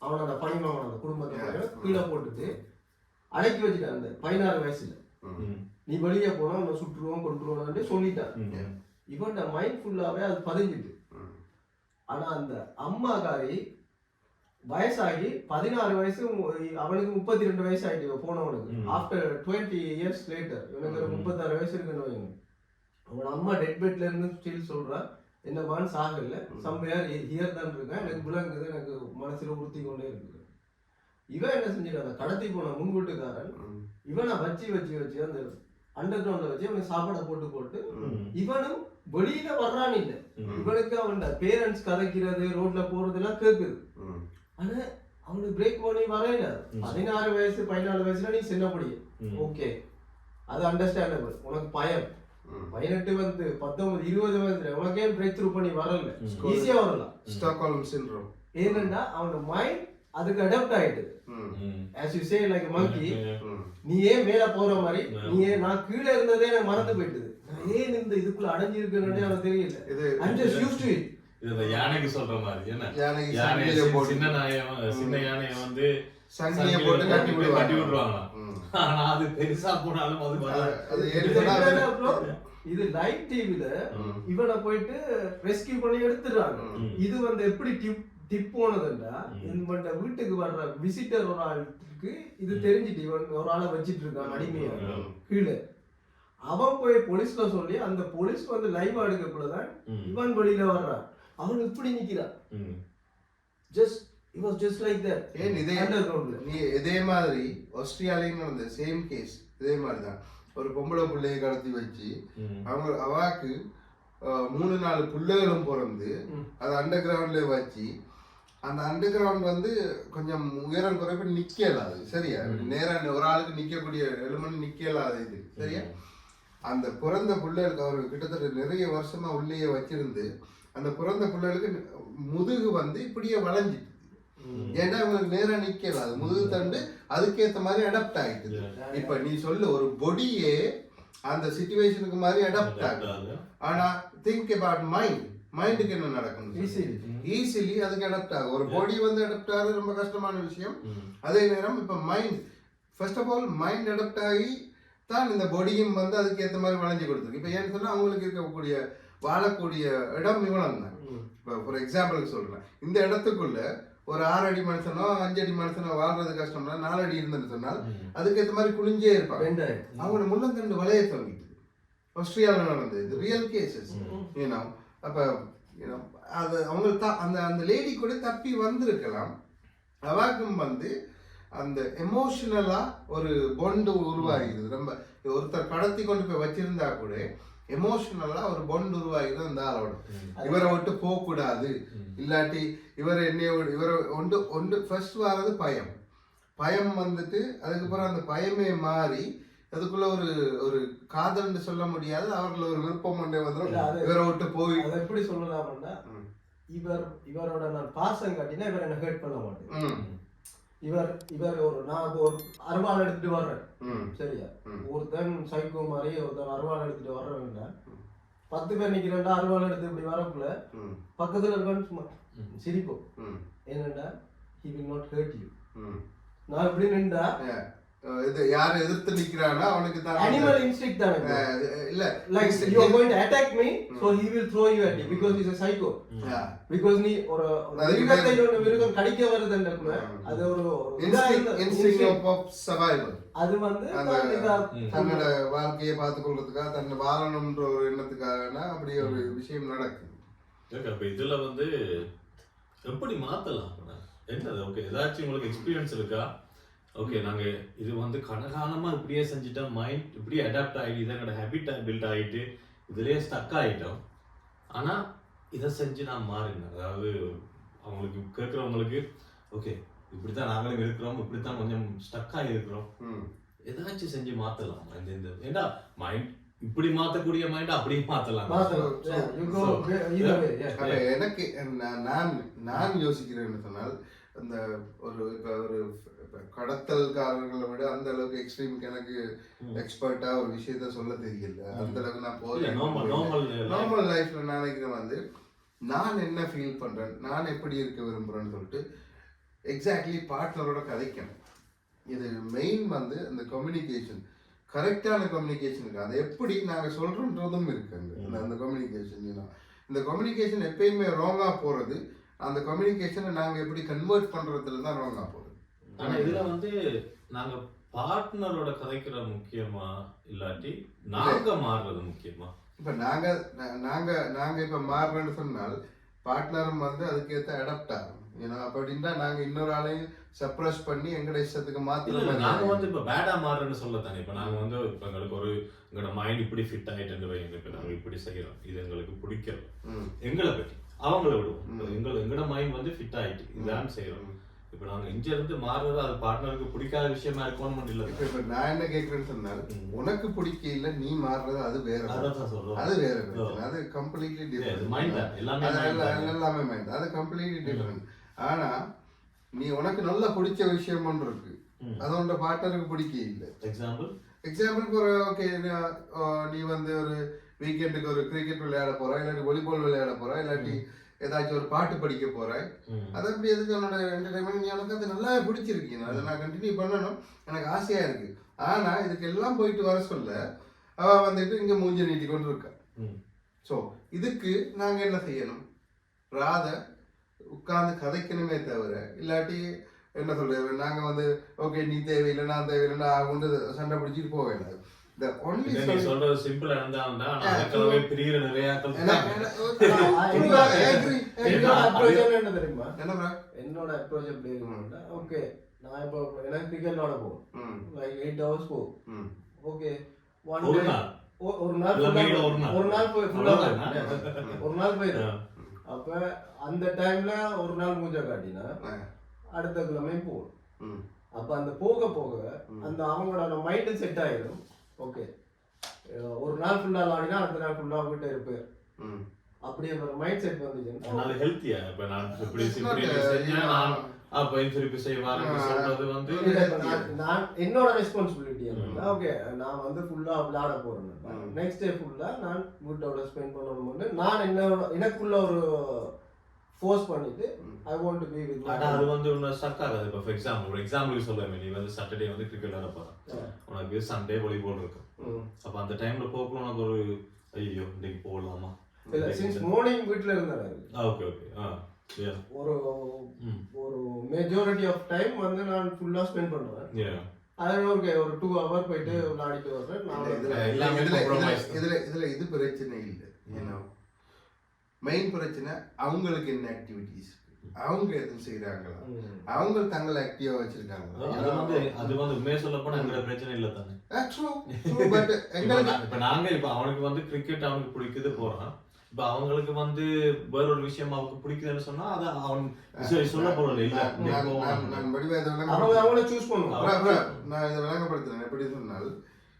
C: அவனோட பணிமாவனோட குடும்பத்தை கீழே போட்டுட்டு அடக்கி வச்சுட்டான். அந்த 16 வயசுல நீ வெளியே போனா அவனை சுட்டுருவோம் கொண்டுருவோம்னு சொல்லிட்டான். இவன் மைண்ட் ஃபுல்லாவே அது பதிஞ்சிட்டு. ஆனா அந்த அம்மாக்காரி வயசாகி 16 வயசு, அவனுக்கு 32 வயசு ஆயிட்டு போனவனுக்கு. ஆஃப்டர் 20 years later இவனுக்கு 36 வயசு இருக்குன்னு. அவன் அம்மா டெட் பெட்ல இருந்து ஸ்டில் சொல்றா, என்ன மான் சாகல, சம்பையார் ஹியர் தான் இருக்கேன், எனக்கு விளங்குது, எனக்கு மனசுல உறுத்தி கொண்டே இருக்குது. இவன் என்ன செஞ்சிட்டு அந்த கடத்தி போன முன்கூட்டுக்காரன் இவனை வச்சு அந்த அண்டர் கிரவுண்ட்ல வச்சு அவனுக்கு சாப்பாடை போட்டு இவனும் வெளியில வர்றான் இல்ல, இவனுக்கு அவன் பேரண்ட்ஸ் கதைக்கிறது ரோட்ல போறதெல்லாம் கேக்குது. ஆனா அவனுக்கு பிரேக் பண்ணி வரையில 16 வயசு 14 வயசுல நீ சின்ன படியும், ஓகே அது அண்டர்ஸ்டாண்டபிள். உனக்கு பயம் 18 வந்து 19 20 வயசுல உனக்கே பிரேக் த்ரூ பண்ணி வரல, ஈஸியா வரலாம்.
A: ஸ்டாக்ஹோல்ம் சிண்ட்ரோம்.
C: ஏன்னா அவனோட மைண்ட் அதுக்கு அடாப்ட் ஆயிட்டு. as you say like a monkey, நீ ஏன் மேல போற மாதிரி, நீ ஏன் நான் கீழே இருந்ததே எனக்கு மறந்து போயிட்டது, நான் ஏன் இந்த இதுக்குள்ள அடைஞ்சு இருக்கேன்னு எனக்கு தெரியல. I'm just used to it.
B: இது யானைக்கு சொல்ற மாதிரி என்ன,
A: யானைக்கு
B: யானை
A: சங்கிலியை போட்டு
B: சின்ன யானையை வந்து
A: சங்கிலியை போட்டு கட்டி
B: விடுவாங்க. ஆனா அது பெருசா போனாலும் அது வராது.
A: அது
C: இது லைவ் டிவில இவனை போயிட்டு ரெஸ்கியூ பண்ணி எடுத்துறாங்க. இது வந்து எப்படி டிப் போனதுன்னா, இவன்ட வீட்டுக்கு வர்ற விசிட்டர் ஒரு ஆளுக்கு இது தெரிஞ்சிட்டு இவன் ஒரு ஆளை வச்சிட்டு இருக்கான் அடிமையா கீழே. அவன் போய் போலீஸ்ல சொல்லி அந்த போலீஸ் வந்து லைவ் எடுக்கக்குள்ளதான் இவன் வெளியில வர்றான். அவன் இப்படி நிக்கிறான். Just it was just like that.
A: ஏன் இதே மாதிரி ஆஸ்திரேலியாலையும் நடந்த சேம் கேஸ் இதே மாதிரி தான். ஒரு பொம்பளை பிள்ளையை கடத்தி வச்சு அவங்க அவாக்கு 3-4 பிள்ளைகளும் பிறந்து அது அண்டர் கிரவுண்ட்ல வச்சு, அந்த அண்டர் கிரவுண்ட் வந்து கொஞ்சம் உயரம் குறைப்பு நிக்கலாது. சரியா, நேரம் ஒரு ஆளுக்கு நிக்கக்கூடிய எலுமணி நிக்கலாது இது. சரியா, அந்த பிறந்த பிள்ளைகளுக்கு அவர் கிட்டத்தட்ட நிறைய வருஷமா உள்ளேயே வச்சிருந்து அந்த பிறந்த பிள்ளைகளுக்கு முதுகு வந்து இப்படியே வளைஞ்சிட்டு, ஏன்னா இவங்களுக்கு நேரம் நிக்கலாது, முதுகு தண்டு அதுக்கேற்ற மாதிரி அடாப்ட் ஆயிட்டு. இப்ப நீ சொல்லு, ஒரு பொடியே அந்த சிச்சுவேஷனுக்கு மாதிரி அடாப்ட் ஆகுது. ஆனா திங்க் அபவுட் மைண்டுக்கு என்ன நடக்கும், ஈஸிலி அதுக்கு அடாப்ட் ஆகும். ஒரு பாடி வந்து அடாப்ட் ஆகுறது ரொம்ப கஷ்டமான விஷயம். அதே நேரம் இப்ப mind, first of all mind adapt ஆகி தான் இந்த பாடியும் வந்து அதுக்கு ஏற்ற மாதிரி வளைஞ்சு கொடுத்துருக்கு. இப்போ ஏன்னு சொன்னா அவங்களுக்கு இருக்கக்கூடிய வாழக்கூடிய இடம் இவ்வளவு தான். இப்போ ஃபார் எக்ஸாம்பிளுக்கு சொல்றேன், இந்த இடத்துக்குள்ள ஒரு 6 அடி மனுஷனோ 5 அடி மனுஷனோ வாழ்றது கஷ்டம்னா 4 அடி இருந்துன்னு சொன்னால் அதுக்கேற்ற மாதிரி குளிஞ்சே இருப்பாங்க. அவங்களோட முள்ளந்தண்டு வளைய தங்கிட்டு ஆஸ்திரேலியாவில் நடந்தது, இது ரியல் கேசஸ். ஏன்னா அப்போ அது அவங்க அந்த லேடி கூட தப்பி வந்திருக்கலாம். அவாக்கும் வந்து அந்த எமோஷனலா ஒரு பொண்டு உருவாகிடுது. ரொம்ப ஒருத்தர் கடத்தி கொண்டு போய் வச்சிருந்தா கூட எமோஷனலா ஒரு பொண்டு உருவாகிடுது அந்த ஆளோட. இவரை விட்டு போக கூடாது, இல்லாட்டி இவர் என்னையோட இவரை ஒன்று ஃபர்ஸ்ட் வர்றது பயம் வந்துட்டு அதுக்கப்புறம் அந்த பயமே மாறி அதுக்குள்ள ஒரு காதல்னு சொல்ல முடியாது, அவர்கள் ஒரு விருப்பம் ஒன்றே வந்துடும் இவரை விட்டு போய்.
C: அதை எப்படி சொல்லலாம்னா, இவரோட நான் பாசம் காட்டினா இவர் என்ன ஹர்ட் பண்ண மாட்டேன். இவர் நான் ஒரு அருவாள் எடுத்துட்டு வர்றேன், சரியா, ஒருத்தன் சைக்கோ மாதிரி ஒருத்தன் அருவாள் எடுத்துட்டு வர்றேன், 10 பேர் நிக்கிறேன்டா அருவாள் எடுத்து இப்படி வரக்குள்ள பக்கத்துல இருக்கான்னு சும்மா சிரிப்போம். என்னடா, he will not hurt you. நான் இப்படி நின்றா
A: இது யாரை எதிர்த்து நிக்கிறானோ அவனுக்கு தான்
C: அனிமல் இன்ஸ்டிங்க்ட் தான்.
A: இல்ல
C: like you are going to attack me, so he will throw you at me because he's a psycho. because நீ ஒரு விருகம் கடிக்க வருதுன்றக்குள்ள அது ஒரு
A: instinct of survival.
C: அது வந்து
A: தன்னோட வாழ்க்கையை பார்த்துக்கொள்றதுக்காக தன்னை வாழணும்ன்ற ஒரு எண்ணத்துக்காக அப்படி ஒரு விஷயம் நடக்குது.
B: அப்ப இதுல வந்து எப்படி மாத்தலாம் என்னது? ஓகே, ஏதாச்சும் உங்களுக்கு எக்ஸ்பீரியன்ஸ் இருக்கா? ஓகே, நாங்கள் இது வந்து கனகாலமாக இப்படியே செஞ்சுட்டா மைண்ட் இப்படியே அடாப்ட் ஆகிட்டு இதோட ஹேபிட் பில்ட் ஆகிட்டு இதுலேயே ஸ்டக் ஆகிட்டோம். ஆனால் இதை செஞ்சு நான் மாறுங்க, அதாவது அவங்களுக்கு கேட்குறவங்களுக்கு ஓகே இப்படி தான் நாங்களும் இருக்கிறோம், இப்படி தான் கொஞ்சம் ஸ்டக் ஆகி இருக்கிறோம், ஏதாச்சும் செஞ்சு மாற்றலாம். இந்த ஏன்னா மைண்ட் இப்படி மாற்றக்கூடிய மைண்ட் அப்படியே மாற்றலாம்.
A: எனக்கு நான் யோசிக்கிறேன்னு சொன்னால், அந்த ஒரு கடத்தல்காரர்களை விட அந்த அளவுக்கு எக்ஸ்ட்ரீமுக்கு எனக்கு எக்ஸ்பர்ட்டா ஒரு விஷயத்த சொல்ல தெரியல. அந்த அளவுக்கு நான் போறேன். நார்மல் லைஃப்ல நினைக்கிறேன் வந்து நான் என்ன ஃபீல் பண்றேன், நான் எப்படி இருக்க விரும்புறேன்னு சொல்லிட்டு எக்ஸாக்ட்லி பார்ட்னரோட கதைக்கணும். இது மெயின் வந்து அந்த கம்யூனிகேஷன், கரெக்டான கம்யூனிகேஷன் இருக்கு. அது எப்படி நாங்கள் சொல்றோன்றதும் இருக்குங்க. அந்த கம்யூனிகேஷன், இந்த கம்யூனிகேஷன் எப்பயுமே ராங்கா போறது, அந்த கம்யூனிகேஷனை நாங்கள் எப்படி கன்வெர்ட் பண்றதுல தான் ராங்கா போறது.
B: ஆனா இதுல வந்து நாங்க பார்ட்னரோட கதைக்கிற முக்கியமா இல்லாட்டி நாங்க மாறுறது முக்கியமா?
A: இப்ப நாங்க இப்ப மாறுறேன்னு சொன்னால் பார்ட்னரும் வந்து அதுக்கேற்ற அடாப்ட் ஆகும். ஏன்னா அப்படின்னா நாங்க இன்னொரு ஆளையும் சப்ரஸ் பண்ணி எங்கட இஷ்டத்துக்கு மாத்திரம்
B: நாங்க வந்து இப்ப பேடா மாறுன்னு சொல்ல தானே. இப்ப நாங்க வந்து இப்ப எங்களுக்கு ஒரு எங்களோட மைண்ட் இப்படி ஃபிட் ஆயிட்டு வைங்க, இப்ப நாங்க இப்படி செய்யறோம், இது எங்களுக்கு பிடிக்கல, எங்களை பற்றி அவங்கள விடுவோம். எங்களோட மைண்ட் வந்து ஃபிட் ஆயிட்டு இதான் செய்யறோம். இப்ப நாங்க இங்க இருந்து மாறுறது அது பார்ட்னருக்கு பிடிக்காத விஷயமா இருக்கணும் இல்ல.
A: இப்ப நான் என்ன கேட்கறேன்னு சொன்னால், உனக்கு பிடிக்கல நீ மாறுறது அது வேற, அது வேற, அது கம்ப்ளீட்லி டிஃபரெண்ட். எல்லாமே மைண்ட், அது கம்ப்ளீட்லி டிஃபரெண்ட். ஆனா நீ உனக்கு நல்லா பிடிச்ச விஷயம் ஒன்று இருக்கு, அது உன்னோட பார்ட்னருக்கு பிடிக்க இல்லை. எக்ஸாம்பிள் ஒரு ஓகே, நீ வந்து ஒரு வீக்கெண்டுக்கு ஒரு கிரிக்கெட் விளையாட போற, இல்லாட்டி வாலிபால் விளையாட போற, இல்லாட்டி ஏதாச்சும் ஒரு பாட்டு படிக்க போறேன், அது அப்படி எதுக்கு உன்னோட என்டர்டைன்மெண்ட், நீ எனக்கு அது நல்லா பிடிச்சிருக்கீங்க, அதை நான் கண்டினியூ பண்ணணும், எனக்கு ஆசையா இருக்கு. ஆனா இதுக்கு எல்லாம் போயிட்டு வர சொல்ல அவ வந்துட்டு இங்க மூஞ்சி நீட்டி கொண்டு இருக்கா. ஸோ இதுக்கு நாங்க என்ன செய்யணும்? ராத உட்கார்ந்து கதைக்கணுமே தவிர, இல்லாட்டி என்ன சொல்றது, நாங்க வந்து ஓகே நீ தேவையில்லை நான் தேவையில்லை நான் கொண்டு சண்டை பிடிச்சிட்டு போக வேண்டாம்.
B: சொல்றது சிம்பிளா இருந்தா பிரிகிற நிறைய
C: என்னோட அப்ரோச் எப்படி இருக்கும்னா, ஓகே நான் இப்போ எனக்கு கிரிக்கெட் விளையாட போகும் லைக் 8 hours போகும். ஓகே ஒரு நாள் போயிடும். அப்ப அந்த டைம்ல ஒரு நாள் மூஞ்ச காட்டினா அடுத்த கிழமை போகும். அப்ப அந்த போக போக அந்த அவங்களோட மைண்ட் செட் ஆயிடும். ஓகே ஒரு நாள் ஃபுல்லா விளையாடினா அடுத்த நாள் ஃபுல்லா வீட்டை இருப்பேன். அப்படி ஒரு மைண்ட் செட் வந்துச்சுன்னா
B: ஹெல்த்தியா. இப்ப நான் இப்படி செஞ்சா நான் அப்ப திருப்பி செய்வாருன்னு சொல்றது வந்து
C: நான் என்னோட ரெஸ்பான்சிபிலிட்டி என்ன, ஓகே நான் வந்து ஃபுல்லா விளையாட போறேன், நெக்ஸ்ட் டே ஃபுல்லா நான் வீட்டோட ஸ்பெண்ட் பண்ணணும்னு நான் என்னோட எனக்குள்ள ஒரு ஃபோர்ஸ் பண்ணிட்டு I want to be with.
B: ஆனா அது வந்து உன்ன ஸ்டக் ஆகாது. இப்போ ஃபார் எக்ஸாம்பிள் ஒரு எக்ஸாம்பிளுக்கு சொல்லுவேன், நீ வந்து சாட்டர்டே வந்து கிரிக்கெட் விளையாட போற, உனக்கு சண்டே வாலிபால் இருக்கு. அப்ப அந்த டைம்ல போக்குள்ள உனக்கு ஒரு ஐயோ இன்னைக்கு போகலாமா
C: இல்ல, சின்ஸ் மார்னிங் வீட்ல இருந்தாரு.
B: ஓகே ஓகே
C: ஒரு ஒரு மெஜாரிட்டி ஆஃப் டைம் வந்து நான் ஃபுல்லா ஸ்பெண்ட் பண்ணுவேன். அது ஓகே ஒரு 2 hour போயிட்டு விளையாடிட்டு வர்றேன்.
A: இதுல இது பிரச்சனை இல்லை. ஏன்னா மெயின் பிரச்சனை அவங்களுக்கு என்ன ஆக்டிவிட்டிஸ், அவங்க எதுவும் செய்யறாங்களா, அவங்க தங்களை ஆக்டிவா வச்சிருக்காங்க.
B: அது வந்து உண்மையா சொல்ல போனா எங்க பிரச்சனை இல்ல தானே. இப்ப நாங்க இப்ப அவனுக்கு வந்து கிரிக்கெட் அவனுக்கு பிடிக்குது போறான், இப்ப அவங்களுக்கு வந்து வேற ஒரு விஷயம் அவனுக்கு பிடிக்குதுன்னு சொன்னா அதை அவன் சொல்ல போறோம் இல்ல.
C: அவங்கள சூஸ் பண்ணுவோம்.
A: நான் இதை விளங்கப்படுத்துறேன். எப்படி சொன்னால்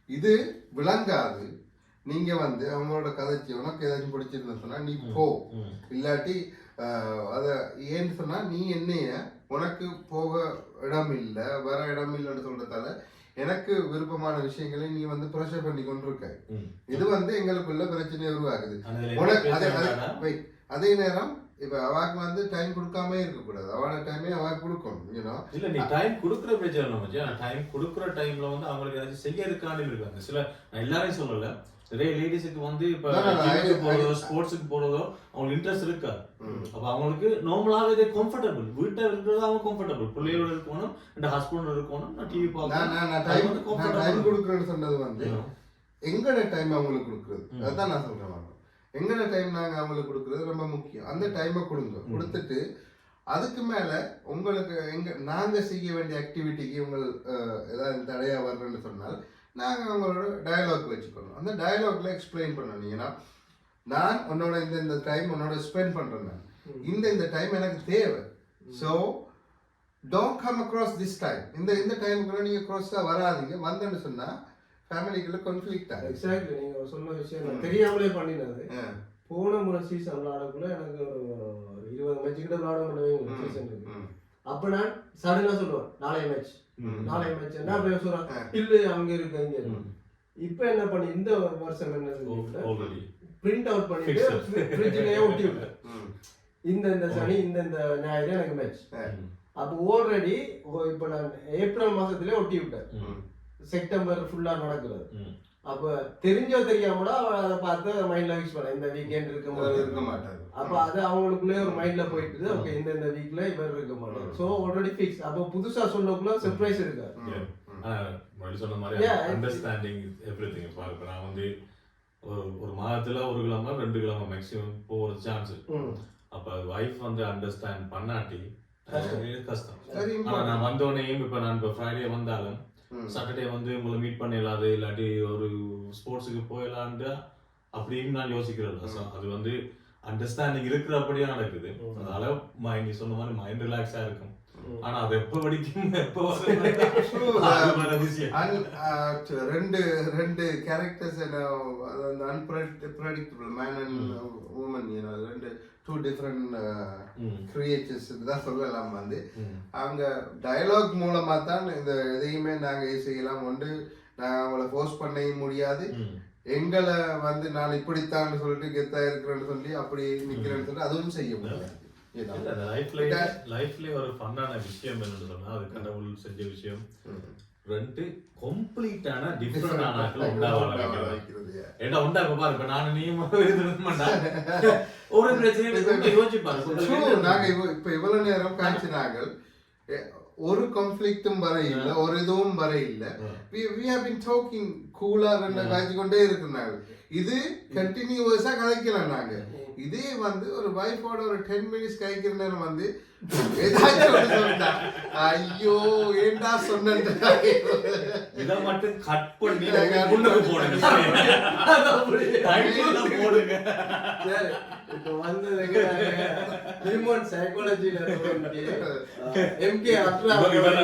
A: இது விளங்காது. நீங்க வந்து அவங்களோட கதைச்சி உனக்கு ஏதாச்சும் பிடிச்சிருந்தா சொன்னா நீ போ, இல்லாட்டி அத ஏன்னு சொன்னா நீ என்னைய உனக்கு போக இடம் இல்லை வர இடம் இல்லைன்னு சொல்றதால எனக்கு விருப்பமான விஷயங்களை நீ வந்து ப்ரெஷர் பண்ணி கொண்டிருக்க. இது வந்து எங்களுக்குள்ள பிரச்சனையை உருவாக்குது. அதே நேரம் இப்ப அவாக்கு வந்து டைம் கொடுக்காம இருக்க கூடாது, அவளோட டைமே அவாக்கு கொடுக்கணும்.
B: இல்ல நீ டைம் கொடுக்குற பிரச்சனை நம்ம டைம் கொடுக்குற டைம்ல வந்து அவங்களுக்கு ஏதாச்சும் செய்யறதுக்காண்டி இருக்காங்க. சில நான் எல்லாரையும் சொல்லல, நிறைய லேடிஸுக்கு வந்து இப்ப போறதோ ஸ்போர்ட்ஸுக்கு போறதோ அவங்களுக்கு இன்ட்ரெஸ்ட் இருக்கா. அப்ப அவங்களுக்கு நார்மலாவே இது கம்ஃபர்டபுள், வீட்டை இருக்கிறது அவங்க கம்ஃபர்டபுள், பிள்ளையோட இருக்கணும், என் ஹஸ்பண்ட் இருக்கணும், நான் டிவி பார்க்கணும்.
A: டைம் கொடுக்குறேன்னு சொன்னது வந்து எங்கட டைம் அவங்களுக்கு கொடுக்குறது, அதுதான் நான் சொல்றேன். எங்கட டைம் நாங்க அவங்களுக்கு கொடுக்குறது ரொம்ப முக்கியம். அந்த டைமை கொடுங்க, கொடுத்துட்டு அதுக்கு மேல உங்களுக்கு நாங்க செய்ய வேண்டிய ஆக்டிவிட்டிக்கு உங்கள் ஏதாவது தடையா வர்றேன்னு சொன்னால் நாங்கள் அவங்களோட டயலாக் வச்சுக்கணும். அந்த டயலாக்ல எக்ஸ்பிளைன் பண்ணணும். ஏன்னா நான் உன்னோட இந்த டைம் உன்னோட ஸ்பெண்ட் பண்றேன், நான் இந்த டைம் எனக்கு தேவை. So don't come across this time. இந்த டைமுக்குள்ள நீங்க க்ராஸா வராதிங்க. வந்தேன்னு சொன்னா ஃபேமிலிக்குள்ள கான்ஃப்ளிக்ட் ஆகும்.
C: எக்ஸாக்ட்லி நீங்க சொன்ன விஷயம் தெரியாமலே பண்ணினது. போன முறை சீசன் விளையாடக்குள்ள எனக்கு ஒரு 20 மேட்ச் கிட்ட விளையாட முடியும் சீசன் இருக்கு. அப்ப நான் சடனா சொல்லுவேன் நாளைய மேட்ச் என்ன அப்படியே சொல்றேன், இல்ல அங்க இருக்கு இங்க இருக்கு. இப்ப என்ன பண்ணி இந்த வருஷம் என்ன பிரிண்ட் அவுட் பண்ணிட்டு ஃப்ரிட்ஜ்லயே ஒட்டி விட்டேன். இந்த சனி இந்த ஞாயிறு எனக்கு மேட்ச். அப்போ ஆல்ரெடி இப்ப நான் ஏப்ரல் மாசத்துலயே ஒட்டி விட்டேன், செப்டம்பர் ஃபுல்லா நடக்குது. அப்ப தெரிஞ்சோ தெரியாமல அதை பார்த்து மைண்ட்ல ஃபிக்ஸ் பண்ண இந்த வீக்கெண்ட் இருக்க மாட்டாரு. அப்ப அது அவங்களுக்குள்ளே ஒரு மைண்ட்ல போயிட்டு ஓகே இந்த வீக்ல இவர் இருக்க மாட்டாரு. So already fix. அப்ப புதுசா சொல்லக்குள்ள சர்ப்ரைஸ் இருக்காது.
B: சொன்ன மாதிரி அண்டர்ஸ்டாண்டிங் எவ்ரிதிங். இப்ப நான் வந்து ஒரு மாதத்துல ஒரு கிழமை 2 கிழமை மேக்ஸிமம் போற சான்ஸ். அப்ப வைஃப் வந்து அண்டர்ஸ்டாண்ட் பண்ணாட்டி கஷ்டம்.
A: Very
B: ஆனா
A: important.
B: நான் வந்தோடனேயும் இப்ப நான் இப்ப ஃப்ரைடே வந்தாலும் சாட்டர்டே வந்து உங்களை மீட் பண்ணலாது இல்லாட்டி ஒரு ஸ்போர்ட்ஸுக்கு போயிடலான்ட்டு அப்படின்னு நான் யோசிக்கிறேன். அது வந்து அண்டர்ஸ்டாண்டிங் இருக்கிறபடியா நடக்குது. அதனால நீ சொன்ன மாதிரி மைண்ட் ரிலாக்ஸா இருக்கும். ஆனா அது எப்ப வடிக்கும் எப்ப
A: ரெண்டு characters unpredictable man and woman, ரெண்டு டூ டிஃப்ரெண்ட் கிரியேச்சர்ஸ் தான் சொல்லலாம். வந்து அவங்க டயலாக் மூலமா தான் இந்த எதையுமே நாங்க செய்யலாம். ஒன்று நாங்கள் அவங்கள ஃபோர்ஸ் பண்ணவும் முடியாது, எங்களை வந்து நான் இப்படித்தான் சொல்லிட்டு கெத்தா இருக்கிறேன்னு சொல்லி அப்படி நிக்கிறேன்னு சொல்லி அதுவும் செய்ய முடியாது.
B: லைஃப்ல ஒரு ஃபன்னான விஷயம் என்னன்னு சொன்னா அது கடவுள் செஞ்ச விஷயம். ரெண்டு கம்ப்ளீட்டான டிஃபரெண்டான ஆட்கள் உண்டாவாங்க. ஏன்னா உண்டாக்க பாரு, இப்ப நானும் நீயும் ஒரு பிரச்சனை யோசிச்சு பாரு.
A: நாங்க இப்ப இவ்வளவு நேரம் காய்ச்சினாங்க, ஒரு கான்ஃப்ளிக்டும் வர இல்ல, ஒரு இதுவும் வர இல்ல. we have been talking கூலா காய்ச்சி கொண்டே இருக்கிறாங்க. இது கண்டினியூஸா கதைக்கலாம். நாங்க இதே வந்து ஒரு வைஃபோட ஒரு 10 மினிட்ஸ் கழிக்கிற நேரம் வந்து ஏதாச்சும் சொல்லிட்டா, ஐயோ ஏண்டா சொன்னேன்
B: இதை மட்டும் கட் பண்ணி முன்னுக்கு போடுங்க போடுங்க.
C: இப்போ வந்து ஹியூமன் சைக்காலஜில எம்கே அல்ட்ரா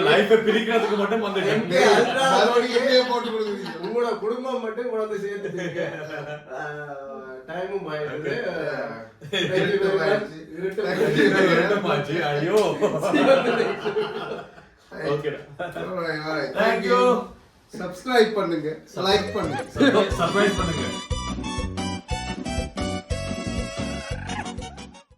B: லைஃபை பிரிக்கிறதுக்கு மட்டும் வந்து
C: எம்கே அல்ட்ரா
A: போட்டு கொடுக்குறீங்க.
C: உங்களோட குடும்பம் மட்டும் கொண்டு சேர்த்துட்டீங்க. டைமும் ஆயிடுது.
B: ஐயோ ஓகே,
A: தேங்க் யூ. சப்ஸ்கிரைப் பண்ணுங்க, லைக் பண்ணுங்க,
B: சப்ஸ்கிரைப் பண்ணுங்க.